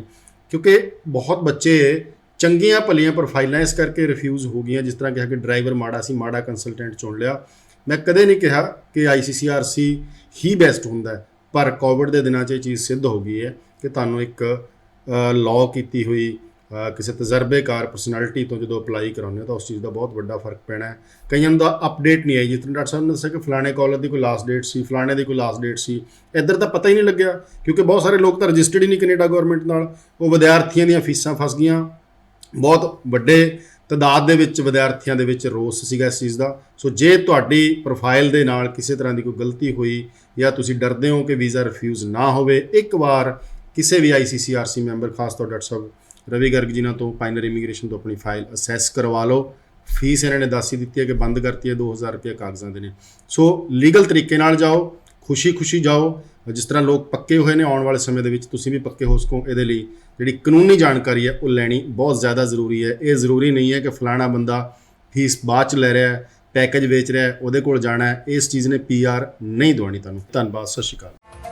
S1: ਕਿਉਂਕਿ ਬਹੁਤ ਬੱਚੇ ਚੰਗੀਆਂ ਭਲੀਆਂ ਪ੍ਰੋਫਾਈਲਾਂ ਇਸ ਕਰਕੇ ਰਿਫਿਊਜ਼ ਹੋ ਗਈਆਂ, ਜਿਸ ਤਰ੍ਹਾਂ ਕਿਹਾ ਕਿ ਡਰਾਈਵਰ ਮਾੜਾ ਸੀ, ਮਾੜਾ ਕੰਸਲਟੈਂਟ ਚੁਣ ਲਿਆ। ਮੈਂ ਕਦੇ ਨਹੀਂ ਕਿਹਾ ਕਿ ICCRC ਹੀ ਬੈਸਟ ਹੁੰਦਾ, ਪਰ ਕੋਵਿਡ ਦੇ ਦਿਨਾਂ 'ਚ ਇਹ ਚੀਜ਼ ਸਿੱਧ ਹੋ ਗਈ ਹੈ ਕਿ ਤੁਹਾਨੂੰ ਇੱਕ ਲਾਅ ਕੀਤੀ ਹੋਈ ਕਿਸੇ ਤਜਰਬੇਕਾਰ ਪਰਸਨੈਲਿਟੀ ਤੋਂ ਜਦੋਂ ਅਪਲਾਈ ਕਰਾਉਂਦੇ ਹੋ ਤਾਂ ਉਸ ਚੀਜ਼ ਦਾ ਬਹੁਤ ਵੱਡਾ ਫਰਕ ਪੈਣਾ ਹੈ। ਕਈਆਂ ਨੂੰ ਦਾ ਅਪਡੇਟ ਨਹੀਂ ਆਈ, ਜਿਸ ਤਰ੍ਹਾਂ ਡਾਕਟਰ ਸਾਹਿਬ ਨੇ ਦੱਸਿਆ ਕਿ ਫਲਾਣੇ ਕਾਲਜ ਦੀ ਕੋਈ ਲਾਸਟ ਡੇਟ ਸੀ, ਫਲਾਣੇ ਦੀ ਕੋਈ ਲਾਸਟ ਡੇਟ ਸੀ, ਇੱਧਰ ਤਾਂ ਪਤਾ ਹੀ ਨਹੀਂ ਲੱਗਿਆ, ਕਿਉਂਕਿ ਬਹੁਤ ਸਾਰੇ ਲੋਕ ਤਾਂ ਰਜਿਸਟਰਡ ਹੀ ਨਹੀਂ ਕੈਨੇਡਾ ਗੌਰਮੈਂਟ ਨਾਲ। ਉਹ ਵਿਦਿਆਰਥੀਆਂ ਦੀਆਂ ਫੀਸਾਂ ਫਸ ਗਈਆਂ, ਬਹੁਤ ਵੱਡੇ ਤਾਦਾਦ ਦੇ ਵਿੱਚ ਵਿਦਿਆਰਥੀਆਂ ਦੇ ਵਿੱਚ ਰੋਸ ਸੀਗਾ ਇਸ ਚੀਜ਼ ਦਾ। ਸੋ ਜੇ ਤੁਹਾਡੀ ਪ੍ਰੋਫਾਈਲ ਦੇ ਨਾਲ ਕਿਸੇ ਤਰ੍ਹਾਂ ਦੀ ਕੋਈ ਗਲਤੀ ਹੋਈ ਜਾਂ ਤੁਸੀਂ ਡਰਦੇ ਹੋ ਕਿ ਵੀਜ਼ਾ ਰਿਫਿਊਜ਼ ਨਾ ਹੋਵੇ, ਇੱਕ ਵਾਰ ਕਿਸੇ ਵੀ ICCRC ਮੈਂਬਰ, ਖਾਸ ਤੌਰ ਡਾਕਟਰ ਸਾਹਿਬ ਰਵੀ ਗਰਗ ਜੀ ਨਾਲ ਤੋਂ ਪਾਇਨਰ ਇਮੀਗ੍ਰੇਸ਼ਨ ਤੋਂ ਆਪਣੀ ਫਾਈਲ ਅਸੈਸ ਕਰਵਾ ਲਓ। ਫੀਸ ਇਹਨਾਂ ਨੇ ਦੱਸ ਹੀ ਦਿੱਤੀ ਹੈ ਕਿ ਬੰਦ ਕਰਤੀ ਹੈ, 2000 ਰੁਪਏ ਕਾਗਜ਼ਾਂ ਦੇ ਨੇ। ਸੋ ਲੀਗਲ ਤਰੀਕੇ ਨਾਲ ਜਾਓ, ਖੁਸ਼ੀ ਜਾਓ। ਜਿਸ ਤਰ੍ਹਾਂ ਲੋਕ ਪੱਕੇ ਹੋਏ ਨੇ, ਆਉਣ ਵਾਲੇ ਸਮੇਂ ਦੇ ਵਿੱਚ ਤੁਸੀਂ ਵੀ ਪੱਕੇ ਹੋ ਸਕੋ। ਇਹਦੇ ਲਈ ਜਿਹੜੀ ਕਾਨੂੰਨੀ ਜਾਣਕਾਰੀ ਹੈ ਉਹ ਲੈਣੀ ਬਹੁਤ ਜ਼ਿਆਦਾ ਜ਼ਰੂਰੀ ਹੈ। ਇਹ ਜ਼ਰੂਰੀ ਨਹੀਂ ਹੈ ਕਿ ਫਲਾਣਾ ਬੰਦਾ ਫੀਸ ਬਾਅਦ 'ਚ ਲੈ ਰਿਹਾ ਹੈ, ਪੈਕੇਜ ਵੇਚ ਰਿਹਾ ਹੈ, ਉਹਦੇ ਕੋਲ ਜਾਣਾ ਹੈ। ਇਸ ਚੀਜ਼ ਨੇ PR ਨਹੀਂ ਦਵਾਉਣੀ ਤੁਹਾਨੂੰ। ਧੰਨਵਾਦ, ਸਤਿ ਸ਼੍ਰੀ ਅਕਾਲ।